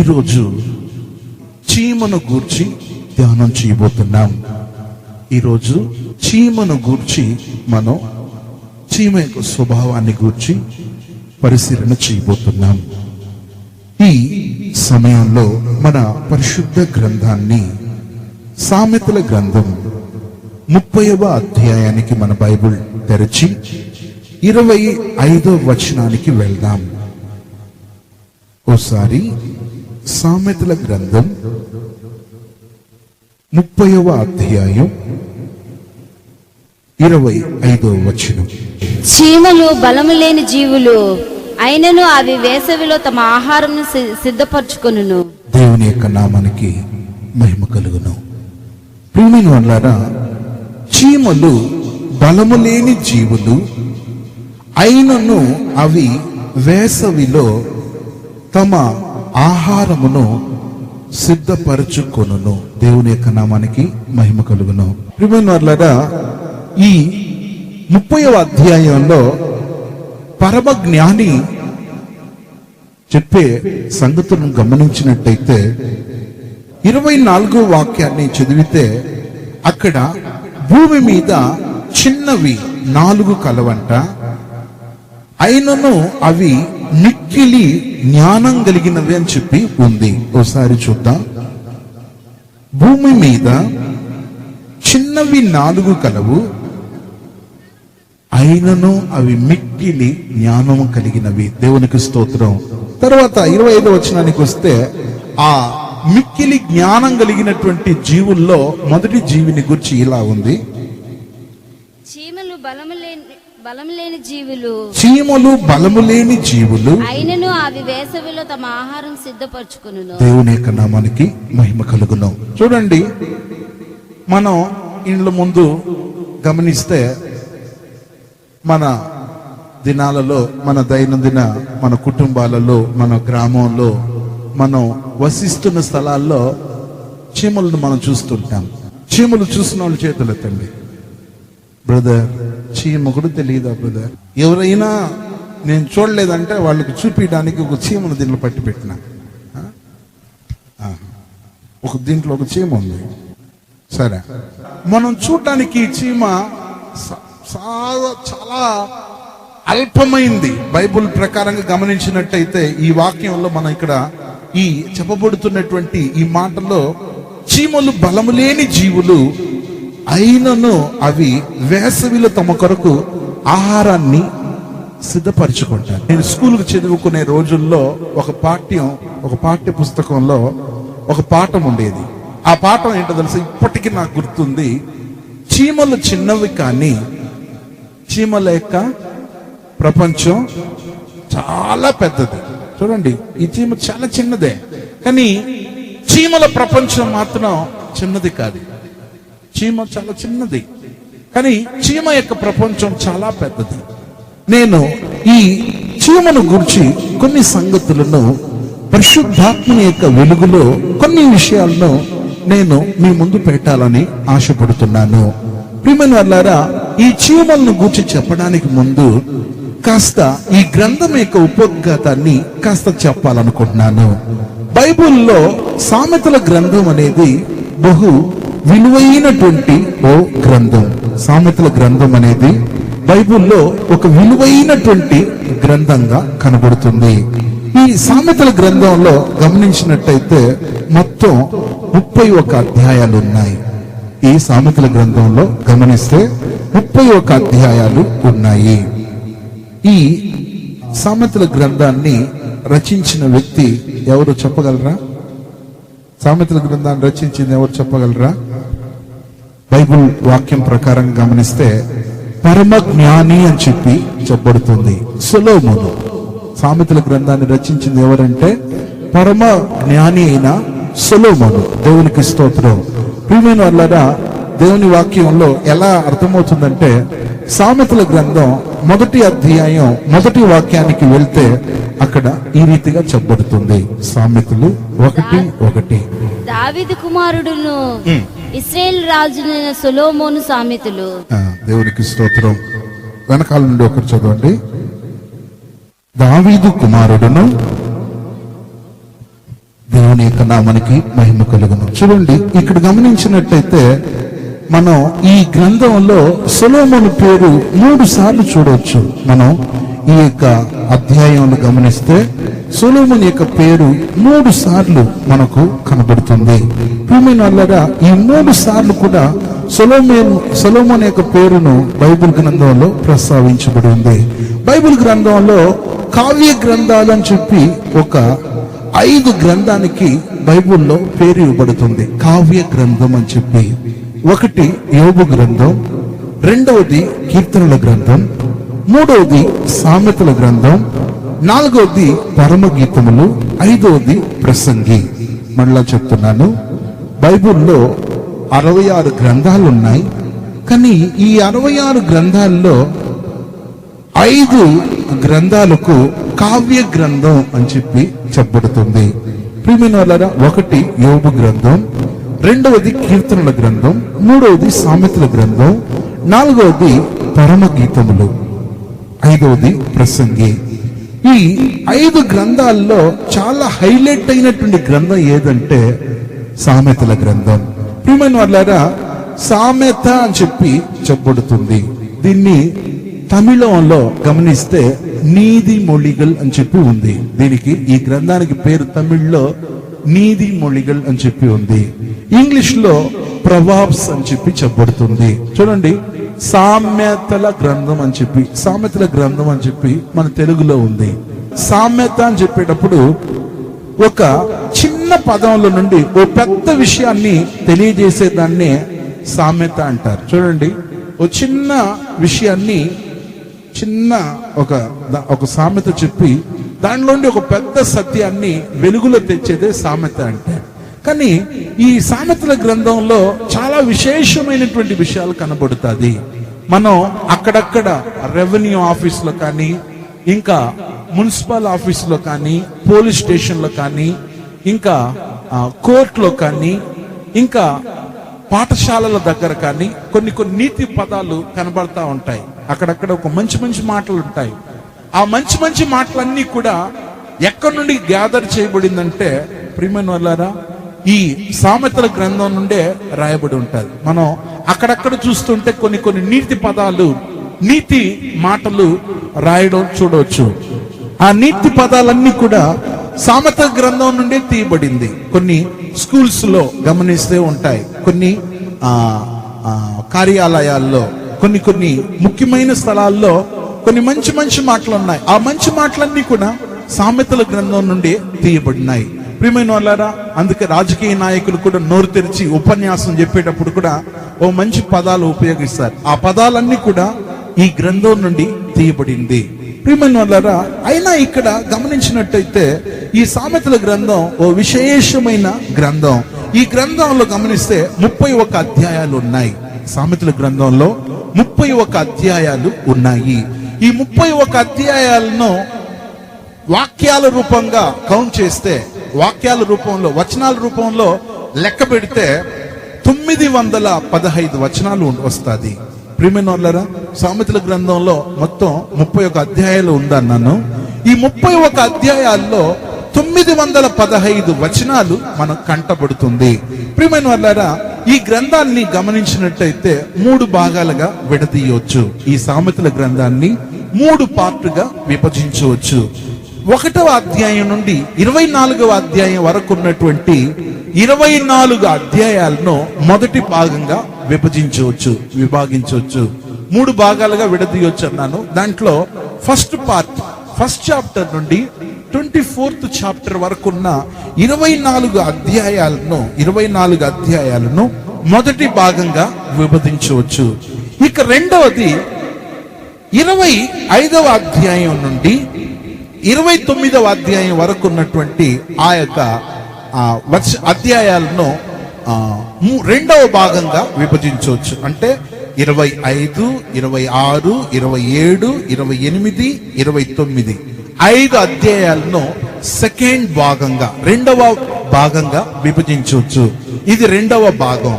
ఈరోజు చీమను గూర్చి ధ్యానం చేయబోతున్నాం. ఈరోజు చీమను గూర్చి మనం చీమ యొక్క స్వభావాన్ని గూర్చి పరిశీలన చేయబోతున్నాం. ఈ సమయంలో మన పరిశుద్ధ గ్రంథాన్ని సామెతల గ్రంథం 30వ అధ్యాయానికి మన బైబిల్ తెరచి 25వ వచనానికి వెళ్దాం. ఓసారి సామెతల గ్రంథం 30వ అధ్యాయం 25వ వచనం. చీమలు బలము లేని జీవులు అయినను అవి వేసవిలో తమ ఆహారం సిద్ధపరచుకొనును. దేవుని యొక్క నామానికి మహిమ కలుగును. ప్రియమైన వాళ్ళారా, చీమలు బలము లేని జీవులు అయినను అవి వేసవిలో తమ ఆహారమును సిద్ధపరచుకొనును. దేవుని యొక్క నామానికి మహిమ కలుగును. ప్రియమైన వాళ్ళారా, ఈ 30వ అధ్యాయంలో పరమ జ్ఞాని చెప్పే సంగతులను గమనించినట్టయితే 24వ వాక్యాన్ని చదివితే అక్కడ భూమి మీద చిన్నవి 4 కలవంట, అయినను అవి మిక్కిలి జ్ఞానం కలిగినవి అని చెప్పి ఉంది. ఓసారి చూద్దాం. భూమి మీద చిన్నవి 4 కలవు, అయినను అవి మిక్కిలి జ్ఞానము కలిగినవి. దేవునికి స్తోత్రం. తర్వాత 25వ వచనానికి వస్తే ఆ మిక్కిలి జ్ఞానం కలిగినటువంటి జీవుల్లో మొదటి జీవిని గురించి ఇలా ఉంది. చీమలు బలము లేని జీవులు, చీమలు బలము లేని జీవులు అయినను అవి వేసవిలో తమ ఆహారం సిద్ధపరచుకొనును. దేవుని యొక్క నామానికి మహిమ కలుగును. చూడండి, మనం ఇండ్ల ముందు గమనిస్తే మన దినాలలో, మన దైనందిన మన కుటుంబాలలో, మన గ్రామంలో, మనం వసిస్తున్న స్థలాల్లో చీమలను మనం చూస్తుంటాం. చీమలు చూసిన వాళ్ళు చేతులు ఎత్తండి. బ్రదర్, చీమ కూడా తెలియదా బ్రదర్? ఎవరైనా నేను చూడలేదంటే వాళ్ళకి చూపించడానికి ఒక చీమను దీంట్లో పట్టి పెట్టిన, దీంట్లో ఒక చీమ ఉంది. సరే, మనం చూడటానికి చీమ చాలా అల్పమైంది. బైబుల్ ప్రకారంగా గమనించినట్టయితే ఈ వాక్యంలో మనం ఇక్కడ ఈ చెప్పబడుతున్నటువంటి ఈ మాటలో చీమలు బలము లేని జీవులు అయినను అవి వేసవిలో తమ కొరకు ఆహారాన్ని సిద్ధపరచుకుంటారు. నేను స్కూల్కి చదువుకునే రోజుల్లో ఒక పాఠ్య పుస్తకంలో ఒక పాఠం ఉండేది. ఆ పాఠం ఏంటో తెలుసా? ఇప్పటికీ నాకు గుర్తుంది. చీమలు చిన్నవి, కానీ చీమల యొక్క ప్రపంచం చాలా పెద్దది. చూడండి, ఈ చీమ చాలా చిన్నదే, కానీ చీమల ప్రపంచం మాత్రం చిన్నది కాదు. చీమ చాలా చిన్నది, కానీ చీమ యొక్క ప్రపంచం చాలా పెద్దది. నేను ఈ చీమను గురించి కొన్ని సంగతులను పరిశుద్ధాత్మని యొక్క వెలుగులో కొన్ని విషయాలను నేను మీ ముందు పెట్టాలని ఆశపడుతున్నాను. ప్రియమైన వాళ్ళారా, ఈ చీమలను గురించి చెప్పడానికి ముందు కాస్త ఈ గ్రంథం యొక్క ఉపోద్ఘాతాన్ని కాస్త చెప్పాలనుకుంటున్నాను. బైబిల్లో సామెతల గ్రంథం అనేది బహు విలువైనటువంటి ఓ గ్రంథం. సామెతల గ్రంథం అనేది బైబిల్లో ఒక విలువైనటువంటి గ్రంథంగా కనబడుతుంది. ఈ సామెతల గ్రంథంలో గమనించినట్టయితే మొత్తం 31 అధ్యాయాలు ఉన్నాయి. ఈ సామెతల గ్రంథంలో గమనిస్తే 31 అధ్యాయాలు ఉన్నాయి. ఈ సామెతల గ్రంథాన్ని రచించిన వ్యక్తి ఎవరు చెప్పగలరా? సామెతల గ్రంథాన్ని రచించింది ఎవరు చెప్పగలరా? బైబిల్ వాక్యం ప్రకారం గమనిస్తే పరమ జ్ఞాని అని చెప్పి చెప్పబడుతుంది సొలొమోను. సామెతల గ్రంథాన్ని రచించింది ఎవరంటే పరమ జ్ఞాని అయిన సొలొమోను. దేవునికి స్తోత్రం. ప్రియమైన వాళ్ళారా, దేవుని వాక్యంలో ఎలా అర్థమవుతుందంటే సామెతల గ్రంథం 1వ అధ్యాయం 1వ వాక్యానికి వెళ్తే అక్కడ ఈ రీతిగా చెప్పబడుతుంది. సామెతలు 1:1. దావీదు కుమారుడును ఇశ్రాయేలు రాజునైన సొలొమోను సామెతలు. దేవునికి స్తోత్రం. వెనకాల నుండి ఒకరు చదవండి. దావీదు కుమారుడును దేవుని యొక్క నామానికి మహిమ కలుగును. చూడండి, ఇక్కడ గమనించినట్టయితే మనం ఈ గ్రంథంలో సొలొమోను పేరు 3 సార్లు చూడవచ్చు. మనం ఈ యొక్క అధ్యాయంలో గమనిస్తే సొలొమోను యొక్క పేరు 3 సార్లు మనకు కనబడుతుంది. ప్రియమైన వాళ్ళారా, ఈ 3 సార్లు కూడా సొలొమోను యొక్క పేరును బైబిల్ గ్రంథంలో ప్రస్తావించబడి ఉంది. బైబిల్ గ్రంథంలో కావ్య గ్రంథాలు అని చెప్పి ఒక 5 గ్రంథానికి బైబిల్లో పేరు ఇవ్వబడుతుంది. కావ్య గ్రంథం అని చెప్పి ఒకటి యోబు గ్రంథం, రెండవది కీర్తనల గ్రంథం, మూడవది సామెతల గ్రంథం, నాలుగవది పరమగీతములు, ఐదవది ప్రసంగి. మళ్ళా చెప్తున్నాను, బైబిల్లో 66 గ్రంథాలు ఉన్నాయి. కానీ ఈ 66 గ్రంథాల్లో 5 గ్రంథాలకు కావ్య గ్రంథం అని చెప్పి చెప్పబడుతుంది. ప్రియమైన వాళ్ళారా, ఒకటి యోబు గ్రంథం, రెండవది కీర్తనల గ్రంథం, మూడవది సామెతల గ్రంథం, నాలుగవది పరమగీతములు, ఐదవది ప్రసంగి. ఈ 5 గ్రంథాల్లో చాలా హైలైట్ అయినటువంటి గ్రంథం ఏదంటే సామెతల గ్రంథం. ప్రియమైన వాళ్ళారా, సామెత అని చెప్పి చెప్పబడుతుంది. దీన్ని తమిళంలో గమనిస్తే నీతి మొళిగల్ అని చెప్పి ఉంది. దీనికి ఈ గ్రంథానికి పేరు తమిళ్లో నీతి మొళిగల్ అని చెప్పి ఉంది. ఇంగ్లీష్ లో ప్రొవర్బ్స్ అని చెప్పి చెప్పబడుతుంది. చూడండి, సామెతల గ్రంథం అని చెప్పి, సామెతల గ్రంథం అని చెప్పి మన తెలుగులో ఉంది. సామెత అని చెప్పేటప్పుడు ఒక చిన్న పదంలో నుండి ఓ పెద్ద విషయాన్ని తెలియజేసేదాన్నే సామెత అంటారు. చూడండి, ఓ చిన్న విషయాన్ని ఒక సామెత చెప్పి దానిలోండి ఒక పెద్ద సత్యాన్ని వెలుగులో తెచ్చేదే సామెత అంటే. కానీ ఈ సామెతల గ్రంథంలో చాలా విశేషమైనటువంటి విషయాలు కనబడుతుంది. మనం అక్కడక్కడ రెవెన్యూ ఆఫీసులో కానీ, ఇంకా మున్సిపల్ ఆఫీసులో కానీ, పోలీస్ స్టేషన్లో కానీ, ఇంకా కోర్టులో కానీ, ఇంకా పాఠశాలల దగ్గర కానీ కొన్ని నీతి పదాలు కనబడతా ఉంటాయి. అక్కడక్కడ ఒక మంచి మాటలు ఉంటాయి. ఆ మంచి మాటలన్నీ కూడా ఎక్కడి నుండి గ్యాదర్ చేయబడిందంటే ప్రియమైన వాళ్ళారా, ఈ సామెతల గ్రంథం నుండే రాయబడి ఉంటుంది. మనం అక్కడక్కడ చూస్తుంటే కొన్ని నీతి పదాలు, నీతి మాటలు రాయడం చూడవచ్చు. ఆ నీతి పదాలన్నీ కూడా సామెతల గ్రంథం నుండే తీయబడింది. కొన్ని స్కూల్స్ లో గమనిస్తే ఉంటాయి, కొన్ని కార్యాలయాల్లో, కొన్ని ముఖ్యమైన స్థలాల్లో కొన్ని మంచి మాటలు ఉన్నాయి. ఆ మంచి మాటలన్నీ కూడా సామెతల గ్రంథం నుండి తీయబడినాయి. ప్రియమైన వాళ్ళారా, అందుకే రాజకీయ నాయకులు కూడా నోరు తెరిచి ఉపన్యాసం చెప్పేటప్పుడు కూడా ఓ మంచి పదాలు ఉపయోగిస్తారు. ఆ పదాలన్నీ కూడా ఈ గ్రంథం నుండి తీయబడింది. ప్రియమైన వాళ్ళారా, అయినా ఇక్కడ గమనించినట్టయితే ఈ సామెతల గ్రంథం ఓ విశేషమైన గ్రంథం. ఈ గ్రంథంలో గమనిస్తే 31 అధ్యాయాలు ఉన్నాయి. సామెతల గ్రంథంలో 31 అధ్యాయాలు ఉన్నాయి. ఈ 31 అధ్యాయాలను వాక్యాల రూపంగా కౌంట్ చేస్తే, వాక్యాల రూపంలో, వచనాల రూపంలో లెక్క పెడితే 915 వచనాలు వస్తుంది. ప్రియమైన వాళ్ళారా, సామెతల గ్రంథంలో మొత్తం 31 అధ్యాయాలు ఉందన్నాను. ఈ 31 అధ్యాయాల్లో 915 వచనాలు మనకు కంటబడుతుంది. ప్రియమైన వాళ్ళారా, ఈ గ్రంథాన్ని గమనించినట్టయితే 3 భాగాలుగా విడదీయవచ్చు. ఈ సామెతల గ్రంథాన్ని 3 పార్టుగా విభజించవచ్చు. 1వ అధ్యాయం నుండి 24వ అధ్యాయం వరకు ఉన్నటువంటి 24 అధ్యాయాలను మొదటి భాగంగా విభాగించవచ్చు. 3 భాగాలుగా విడదీయొచ్చు అన్నాను. దాంట్లో ఫస్ట్ చాప్టర్ నుండి 24th చాప్టర్ వరకు ఉన్న 24 అధ్యాయాలను మొదటి భాగంగా విభజించవచ్చు. ఇక రెండవది 25వ అధ్యాయం నుండి 29వ అధ్యాయం వరకు ఉన్నటువంటి ఆ యొక్క అధ్యాయాలను రెండవ భాగంగా విభజించవచ్చు. అంటే 25, 26, 27, 28, 29 5 అధ్యాయాలను సెకండ్ భాగంగా, రెండవ భాగంగా విభజించవచ్చు. ఇది రెండవ భాగం.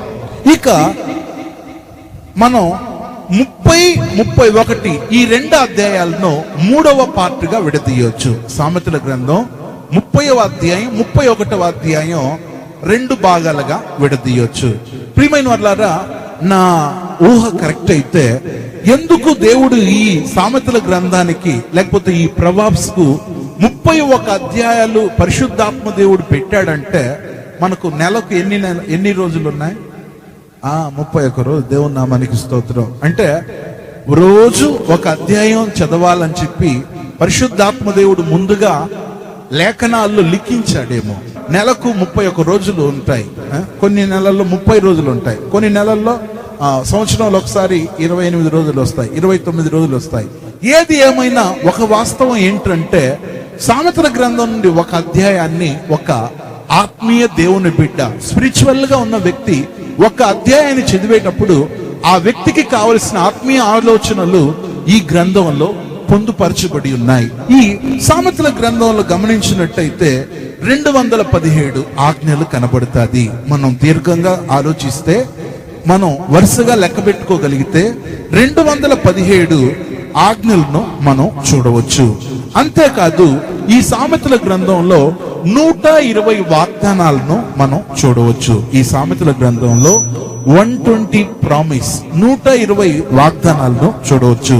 ఇక మనం 30, 31 ఈ 2 అధ్యాయాలను 3వ పార్ట్గా విడదీయవచ్చు. సామెతల గ్రంథం 30వ అధ్యాయం 31వ అధ్యాయం 2 భాగాలుగా విడదీయొచ్చు. ప్రియమైన వాళ్ళారా, నా ఊహ కరెక్ట్ అయితే ఎందుకు దేవుడు ఈ సామెతల గ్రంథానికి లేకపోతే ఈ ప్రొవర్బ్స్ కు 31 అధ్యాయాలు పరిశుద్ధాత్మ దేవుడు పెట్టాడంటే మనకు నెలకు ఎన్ని రోజులు ఉన్నాయి? 31 రోజు. దేవుని నామానికి స్తోత్రం. అంటే రోజు ఒక అధ్యాయం చదవాలని చెప్పి పరిశుద్ధాత్మ దేవుడు ముందుగా లేఖనాల్లో లిఖించాడేమో. నెలకు 31 రోజులు ఉంటాయి. కొన్ని నెలల్లో 30 రోజులు ఉంటాయి. కొన్ని నెలల్లో సంవత్సరంలో ఒకసారి 28 రోజులు వస్తాయి, 29 రోజులు వస్తాయి. ఏది ఏమైనా ఒక వాస్తవం ఏంటంటే సామెతల గ్రంథం నుండి ఒక అధ్యాయాన్ని ఒక ఆత్మీయ దేవుని బిడ్డ, స్పిరిచువల్ గా ఉన్న వ్యక్తి ఒక అధ్యాయాన్ని చదివేటప్పుడు ఆ వ్యక్తికి కావలసిన ఆత్మీయ ఆలోచనలు ఈ గ్రంథంలో పొందుపరచబడి ఉన్నాయి. ఈ సామెతల గ్రంథంలో గమనించినట్టయితే 217 ఆజ్ఞలు కనబడుతుంది. మనం దీర్ఘంగా ఆలోచిస్తే, మనం వరుసగా లెక్క పెట్టుకోగలిగితే 217 ఆజ్ఞలను మనం చూడవచ్చు. అంతేకాదు ఈ సామెతల గ్రంథంలో 120 వాగ్దానాలను మనం చూడవచ్చు. ఈ సామెతల గ్రంథంలో 120 ప్రామిస్, 120 వాగ్దానాలను చూడవచ్చు.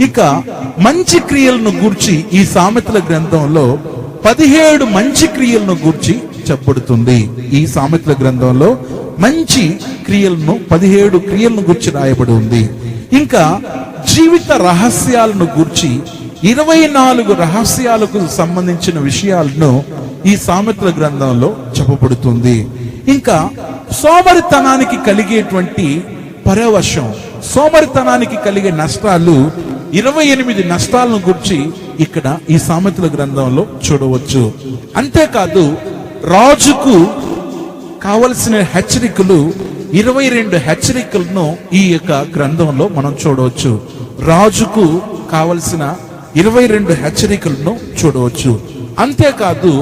ఇక మంచి క్రియలను గూర్చి ఈ సామెతల గ్రంథంలో 17 మంచి క్రియలను గూర్చి చెప్పబడుతుంది. ఈ సామెతల గ్రంథంలో మంచి క్రియలను 17 క్రియలను గూర్చి రాయబడి ఉంది. ఇంకా జీవిత రహస్యాలను గూర్చి 24 రహస్యాలకు సంబంధించిన విషయాలను ఈ సామెతల గ్రంథంలో చెప్పబడుతుంది. ఇంకా సోమరితనానికి కలిగేటువంటి పరవశం, సోమరితనానికి కలిగే నష్టాలు, 28 నష్టాలను గురించి ఇక్కడ ఈ సామెతల గ్రంథంలో చూడవచ్చు. అంతేకాదు రాజుకు కావలసిన హెచ్చరికలు, 22 హెచ్చరికలను ఈ యొక్క గ్రంథంలో మనం చూడవచ్చు. రాజుకు కావలసిన 22 హెచ్చరికలను చూడవచ్చు. అంతేకాదు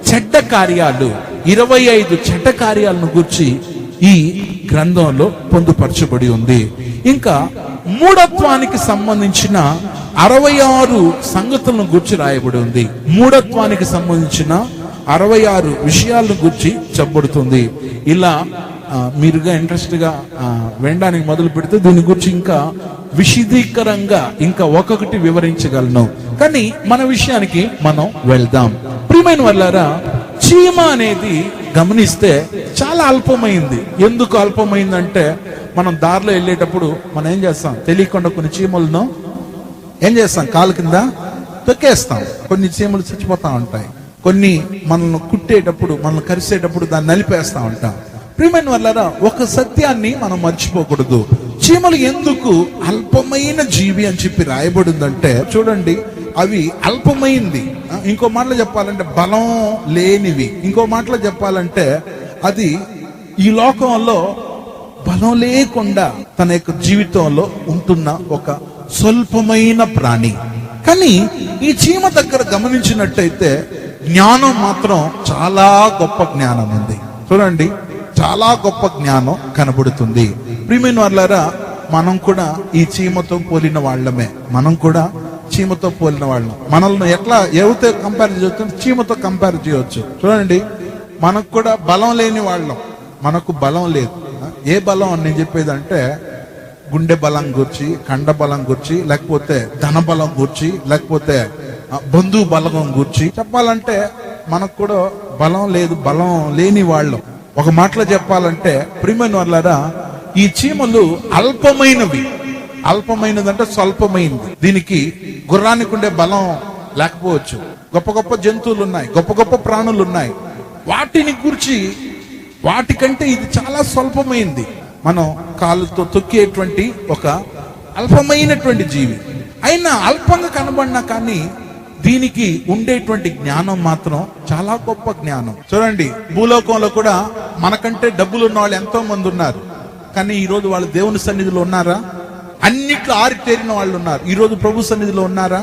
చెడ్డ కార్యాలు, 25 చెడ్డ కార్యాలను గురించి ఈ గ్రంథంలో పొందుపరచబడి ఉంది. ఇంకా మూఢత్వానికి సంబంధించిన 66 సంగతులను గురించి రాయబడి ఉంది. మూఢత్వానికి సంబంధించిన 66 విషయాలను గురించి చెప్పబడుతుంది. ఇలా మీరుగా ఇంట్రెస్ట్ గా వినడానికి మొదలు పెడితే దీని గురించి ఇంకా విశదీకరంగా ఇంకా ఒక్కొక్కటి వివరించగలను. కానీ మన విషయానికి మనం వెళ్దాం. ప్రియమైన వాళ్ళారా, చీమ అనేది గమనిస్తే చాలా అల్పమైంది. ఎందుకు అల్పమైందంటే మనం దారిలో వెళ్ళేటప్పుడు మనం ఏం చేస్తాం, తెలియకుండా కొన్ని చీమలను ఏం చేస్తాం, కాలు కింద తొక్కేస్తాం. కొన్ని చీమలు చచ్చిపోతా ఉంటాయి. కొన్ని మనల్ని కుట్టేటప్పుడు, మనల్ని కరిసేటప్పుడు దాన్ని నలిపేస్తా ఉంటాం. ప్రియమైన వాళ్ళారా, ఒక సత్యాన్ని మనం మర్చిపోకూడదు. చీమలు ఎందుకు అల్పమైన జీవి అని చెప్పి రాయబడిందంటే చూడండి, అవి అల్పమైంది. ఇంకో మాటలో చెప్పాలంటే బలం లేనివి. ఇంకో మాటలో చెప్పాలంటే అది ఈ లోకంలో బలం లేకుండా తన యొక్క జీవితంలో ఉంటున్న ఒక స్వల్పమైన ప్రాణి. కానీ ఈ చీమ దగ్గర గమనించినట్టయితే జ్ఞానం మాత్రం చాలా గొప్ప జ్ఞానం ఉంది. చూడండి, చాలా గొప్ప జ్ఞానం కనబడుతుంది. ప్రియమైన వాళ్ళారా, మనం కూడా ఈ చీమతో పోలిన వాళ్ళమే. మనం కూడా చీమతో పోలిన వాళ్ళం. మనల్ని ఎట్లా ఎవరితో కంపేర్ చేయవచ్చు, చీమతో కంపేర్ చేయవచ్చు. చూడండి, మనకు కూడా బలం లేని వాళ్ళం. మనకు బలం లేదు. ఏ బలం అని నేను చెప్పేది అంటే గుండె బలం గురించి, కండ బలం గురించి, లేకపోతే ధన బలం గురించి, లేకపోతే బంధు బలం గురించి చెప్పాలంటే మనకు కూడా బలం లేదు, బలం లేని వాళ్ళం. ఒక మాటలో చెప్పాలంటే ప్రియమైన వాళ్ళారా, ఈ చీమలు అల్పమైనవి. అల్పమైనదంటే స్వల్పమైనది. దీనికి గుర్రానికి ఉండే బలం లేకపోవచ్చు. గొప్ప గొప్ప జంతువులు ఉన్నాయి, గొప్ప గొప్ప ప్రాణులు ఉన్నాయి. వాటిని గురించి, వాటికంటే ఇది చాలా స్వల్పమైంది. మనం కాళ్ళతో తొక్కేటువంటి ఒక అల్పమైనటువంటి జీవి. అయినా అల్పంగా కనబడినా కానీ దీనికి ఉండేటువంటి జ్ఞానం మాత్రం చాలా గొప్ప జ్ఞానం. చూడండి, భూలోకంలో కూడా మనకంటే డబ్బులు ఉన్న వాళ్ళు ఎంతో మంది ఉన్నారు. కానీ ఈ రోజు వాళ్ళు దేవుని సన్నిధిలో ఉన్నారా? అన్నిట్లో ఆరితేరిన వాళ్ళు ఉన్నారు. ఈ రోజు ప్రభు సన్నిధిలో ఉన్నారా?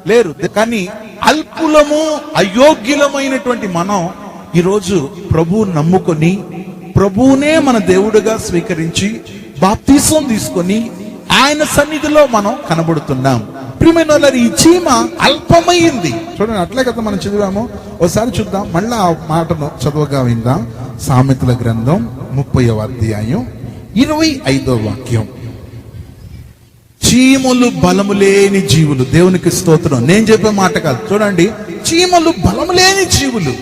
లేరు. కానీ అల్పులము, అయోగ్యులమైనటువంటి మనం ఈరోజు ప్రభువు నమ్ముకొని, ప్రభువునే మన దేవుడుగా స్వీకరించి బాప్తిసం తీసుకొని ఆయన సన్నిధిలో మనం కనబడుతున్నాం. ప్రియమైన వాళ్ళారా, ఈ చీమ అల్పమైంది. చూడండి, అట్లే కదా మనం చదివాము. ఒకసారి చూద్దాం, మళ్ళీ ఆ మాటను చదువుగా విందాం. సామెతల గ్రంథం 30వ అధ్యాయం 25వ వాక్యం. చీమలు బలము లేని జీవులు. దేవునికి స్తోత్రం. నేను చెప్పే మాట కాదు, చూడండి, చీమలు బలము లేని జీవులు.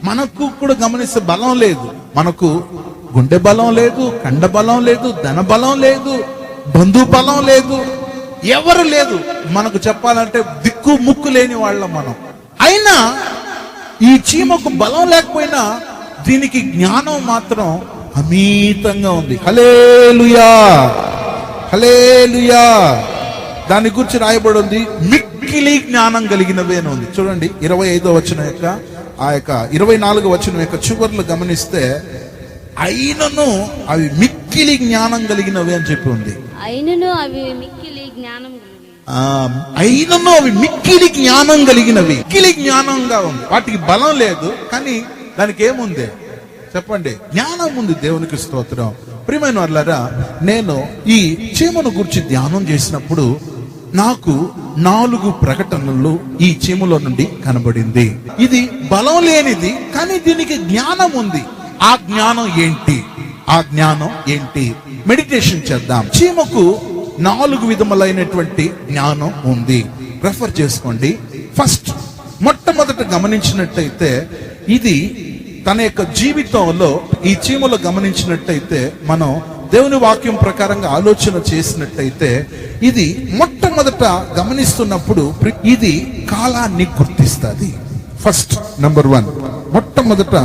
మనకు కూడా గమనిస్తే బలం లేదు. మనకు గుండె బలం లేదు, కండ బలం లేదు, ధన బలం లేదు, బంధు బలం లేదు, ఎవరు లేదు. మనకు చెప్పాలంటే దిక్కు ముక్కు లేని వాళ్ళం మనం. అయినా ఈ చీమకు బలం లేకపోయినా దీనికి జ్ఞానం మాత్రం అమితంగా ఉంది. హల్లెలూయా, హల్లెలూయా. దాని గురించి రాయబడి ఉంది, మిక్కిలి జ్ఞానం కలిగినవే అని ఉంది. చూడండి, 25వ వచనం యొక్క ఆ యొక్క 24వ వచనం యొక్క చివర్లు గమనిస్తే అయినను అవి మిక్కిలి జ్ఞానం కలిగినవి అని చెప్పి ఉంది. అయినను అవి మిక్కిలి జ్ఞానం కలిగినవి. అయినను అవి మిక్కిలి జ్ఞానం కలిగినవి. మిక్కిలి జ్ఞానంగా ఉంది. వాటికి బలం లేదు, కానీ దానికి ఏముంది చెప్పండి? జ్ఞానం ఉంది. దేవునికి స్తోత్రం. ప్రియమైన వాళ్ళారా, నేను ఈ చీమను గురించి ధ్యానం చేసినప్పుడు నాకు 4 ప్రకటనలు ఈ చీమలో నుండి కనబడింది. ఇది బలం లేనిది, కానీ దీనికి జ్ఞానం ఉంది. ఆ జ్ఞానం ఏంటి? ఆ జ్ఞానం ఏంటి? మెడిటేషన్ చేద్దాం. చీమకు 4 విధములైనటువంటి జ్ఞానం ఉంది. రెఫర్ చేసుకోండి. ఫస్ట్, మొట్టమొదట గమనించినట్టయితే, ఇది తన యొక్క జీవితంలో ఈ చీమలో గమనించినట్టయితే, మనం దేవుని వాక్యం ప్రకారంగా ఆలోచన చేసినట్టయితే, ఇది మొట్టమొదట గమనిస్తున్నప్పుడు ఇది కాలాన్ని గుర్తిస్తుంది. ఫస్ట్, నంబర్ 1, మొట్టమొదట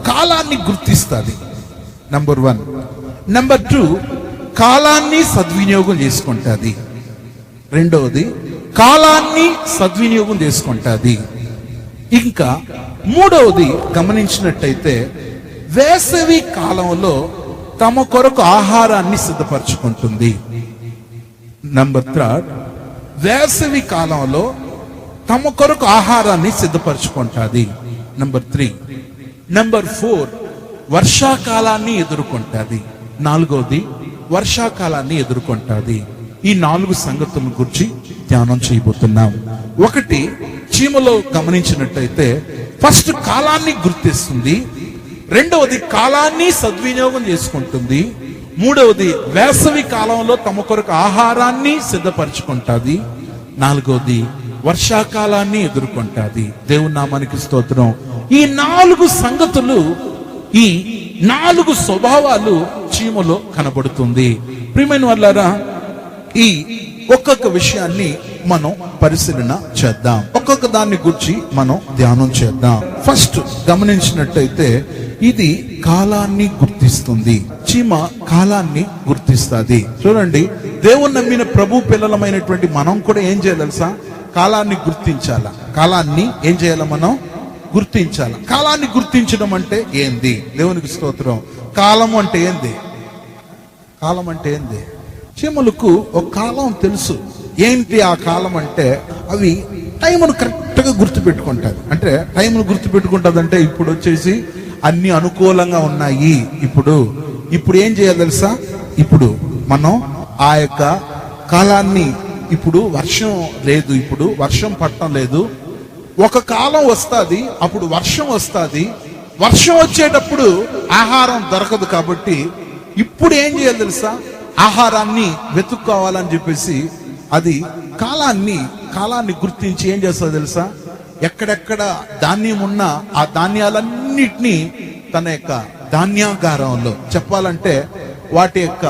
కాలాన్ని గుర్తిస్తుంది. నంబర్ 1. నంబర్ 2, కాలాన్ని సద్వినియోగం చేసుకుంటుంది. రెండవది, కాలాన్ని సద్వినియోగం చేసుకుంటుంది. ఇంకా మూడవది గమనించినట్టయితే, వేసవి కాలంలో తమ కొరకు ఆహారాన్ని సిద్ధపరచుకుంటుంది. నంబర్ 3, వేసవి కాలంలో తమ కొరకు ఆహారాన్ని సిద్ధపరచుకుంటుంది. నంబర్ 3. నంబర్ 4, వర్షాకాలాన్ని ఎదుర్కొంటుంది. 4వది, వర్షాకాలాన్ని ఎదుర్కొంటుంది. ఈ 4 సంగతుల గురించి ధ్యానం చేయబోతున్నాం. 1, చీమలో గమనించినట్టయితే ఫస్ట్ కాలాన్ని గుర్తిస్తుంది. 2వది, కాలాన్ని సద్వినియోగం చేసుకుంటుంది. 3వది, వేసవి కాలంలో తమ కొరకు ఆహారాన్ని సిద్ధపరచుకుంటుంది. 4వది, వర్షాకాలాన్ని ఎదుర్కొంటుంది. దేవుని నామానికి స్తోత్రం. ఈ 4 సంగతులు, ఈ 4 స్వభావాలు చీమలో కనబడుతుంది. ప్రియమైన వాళ్ళారా, ఈ ఒక్కొక్క విషయాన్ని మనం పరిశీలన చేద్దాం. ఒక్కొక్క దాన్ని గురించి మనం ధ్యానం చేద్దాం. ఫస్ట్ గమనించినట్టయితే, ఇది కాలాన్ని గుర్తిస్తుంది. చీమ కాలాన్ని గుర్తిస్తుంది. చూడండి, దేవుని నమ్మిన ప్రభు పిల్లలమైనటువంటి మనం కూడా ఏం చేయాలి తెలుసా? కాలాన్ని గుర్తించాల. కాలాన్ని ఏం చేయాలి? మనం గుర్తించాల. కాలాన్ని గుర్తించడం అంటే ఏంది? దేవునికి స్తోత్రం. కాలం అంటే ఏంది? కాలం అంటే ఏంది? చీమలకు ఒక కాలం తెలుసు. ఏంటి ఆ కాలం అంటే, అవి టైంను కరెక్ట్ గా గుర్తు పెట్టుకుంటారు. అంటే టైంను గుర్తు పెట్టుకుంటుంది అంటే, ఇప్పుడు వచ్చేసి అన్ని అనుకూలంగా ఉన్నాయి. ఇప్పుడు ఏం చేయాలి తెలుసా? ఇప్పుడు మనం ఆ యొక్క కాలాన్ని, ఇప్పుడు వర్షం లేదు, ఇప్పుడు వర్షం పడటం లేదు, ఒక కాలం వస్తుంది, అప్పుడు వర్షం వస్తుంది. వర్షం వచ్చేటప్పుడు ఆహారం దొరకదు, కాబట్టి ఇప్పుడు ఏం చేయాలి తెలుసా? ఆహారాన్ని వెతుక్కోవాలని చెప్పేసి అది కాలాన్ని గుర్తించి ఏం చేస్తుంది తెలుసా? ఎక్కడెక్కడ ధాన్యం ఉన్నా ఆ ధాన్యాలన్నిటినీ తన యొక్క ధాన్యాగారంలో, చెప్పాలంటే వాటి యొక్క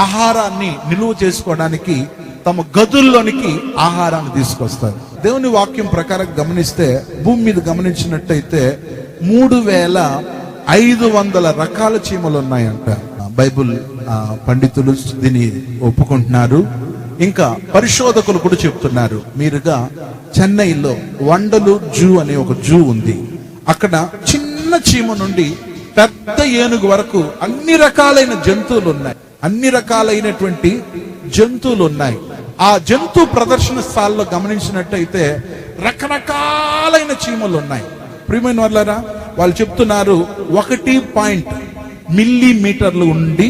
ఆహారాన్ని నిలువ చేసుకోవడానికి తమ గదుల్లోనికి ఆహారాన్ని తీసుకొస్తారు. దేవుని వాక్యం ప్రకారం గమనిస్తే, భూమి మీద గమనించినట్టయితే 3500 రకాల చీమలు ఉన్నాయంట. బైబుల్ పండితులు దీన్ని ఒప్పుకుంటున్నారు. ఇంకా పరిశోధకులు కూడా చెప్తున్నారు. మీరుగా చెన్నైలో వండలు జూ అనే ఒక జూ ఉంది. అక్కడ చిన్న చీమ నుండి పెద్ద ఏనుగు వరకు అన్ని రకాలైన జంతువులు ఉన్నాయి. అన్ని రకాలైనటువంటి జంతువులు ఉన్నాయి. ఆ జంతు ప్రదర్శనశాలలో గమనించినట్టయితే రకరకాలైన చీమలు ఉన్నాయి. ప్రియమైన వాళ్ళారా, వాళ్ళు చెప్తున్నారు 1 మిల్లీమీటర్లు ఉండి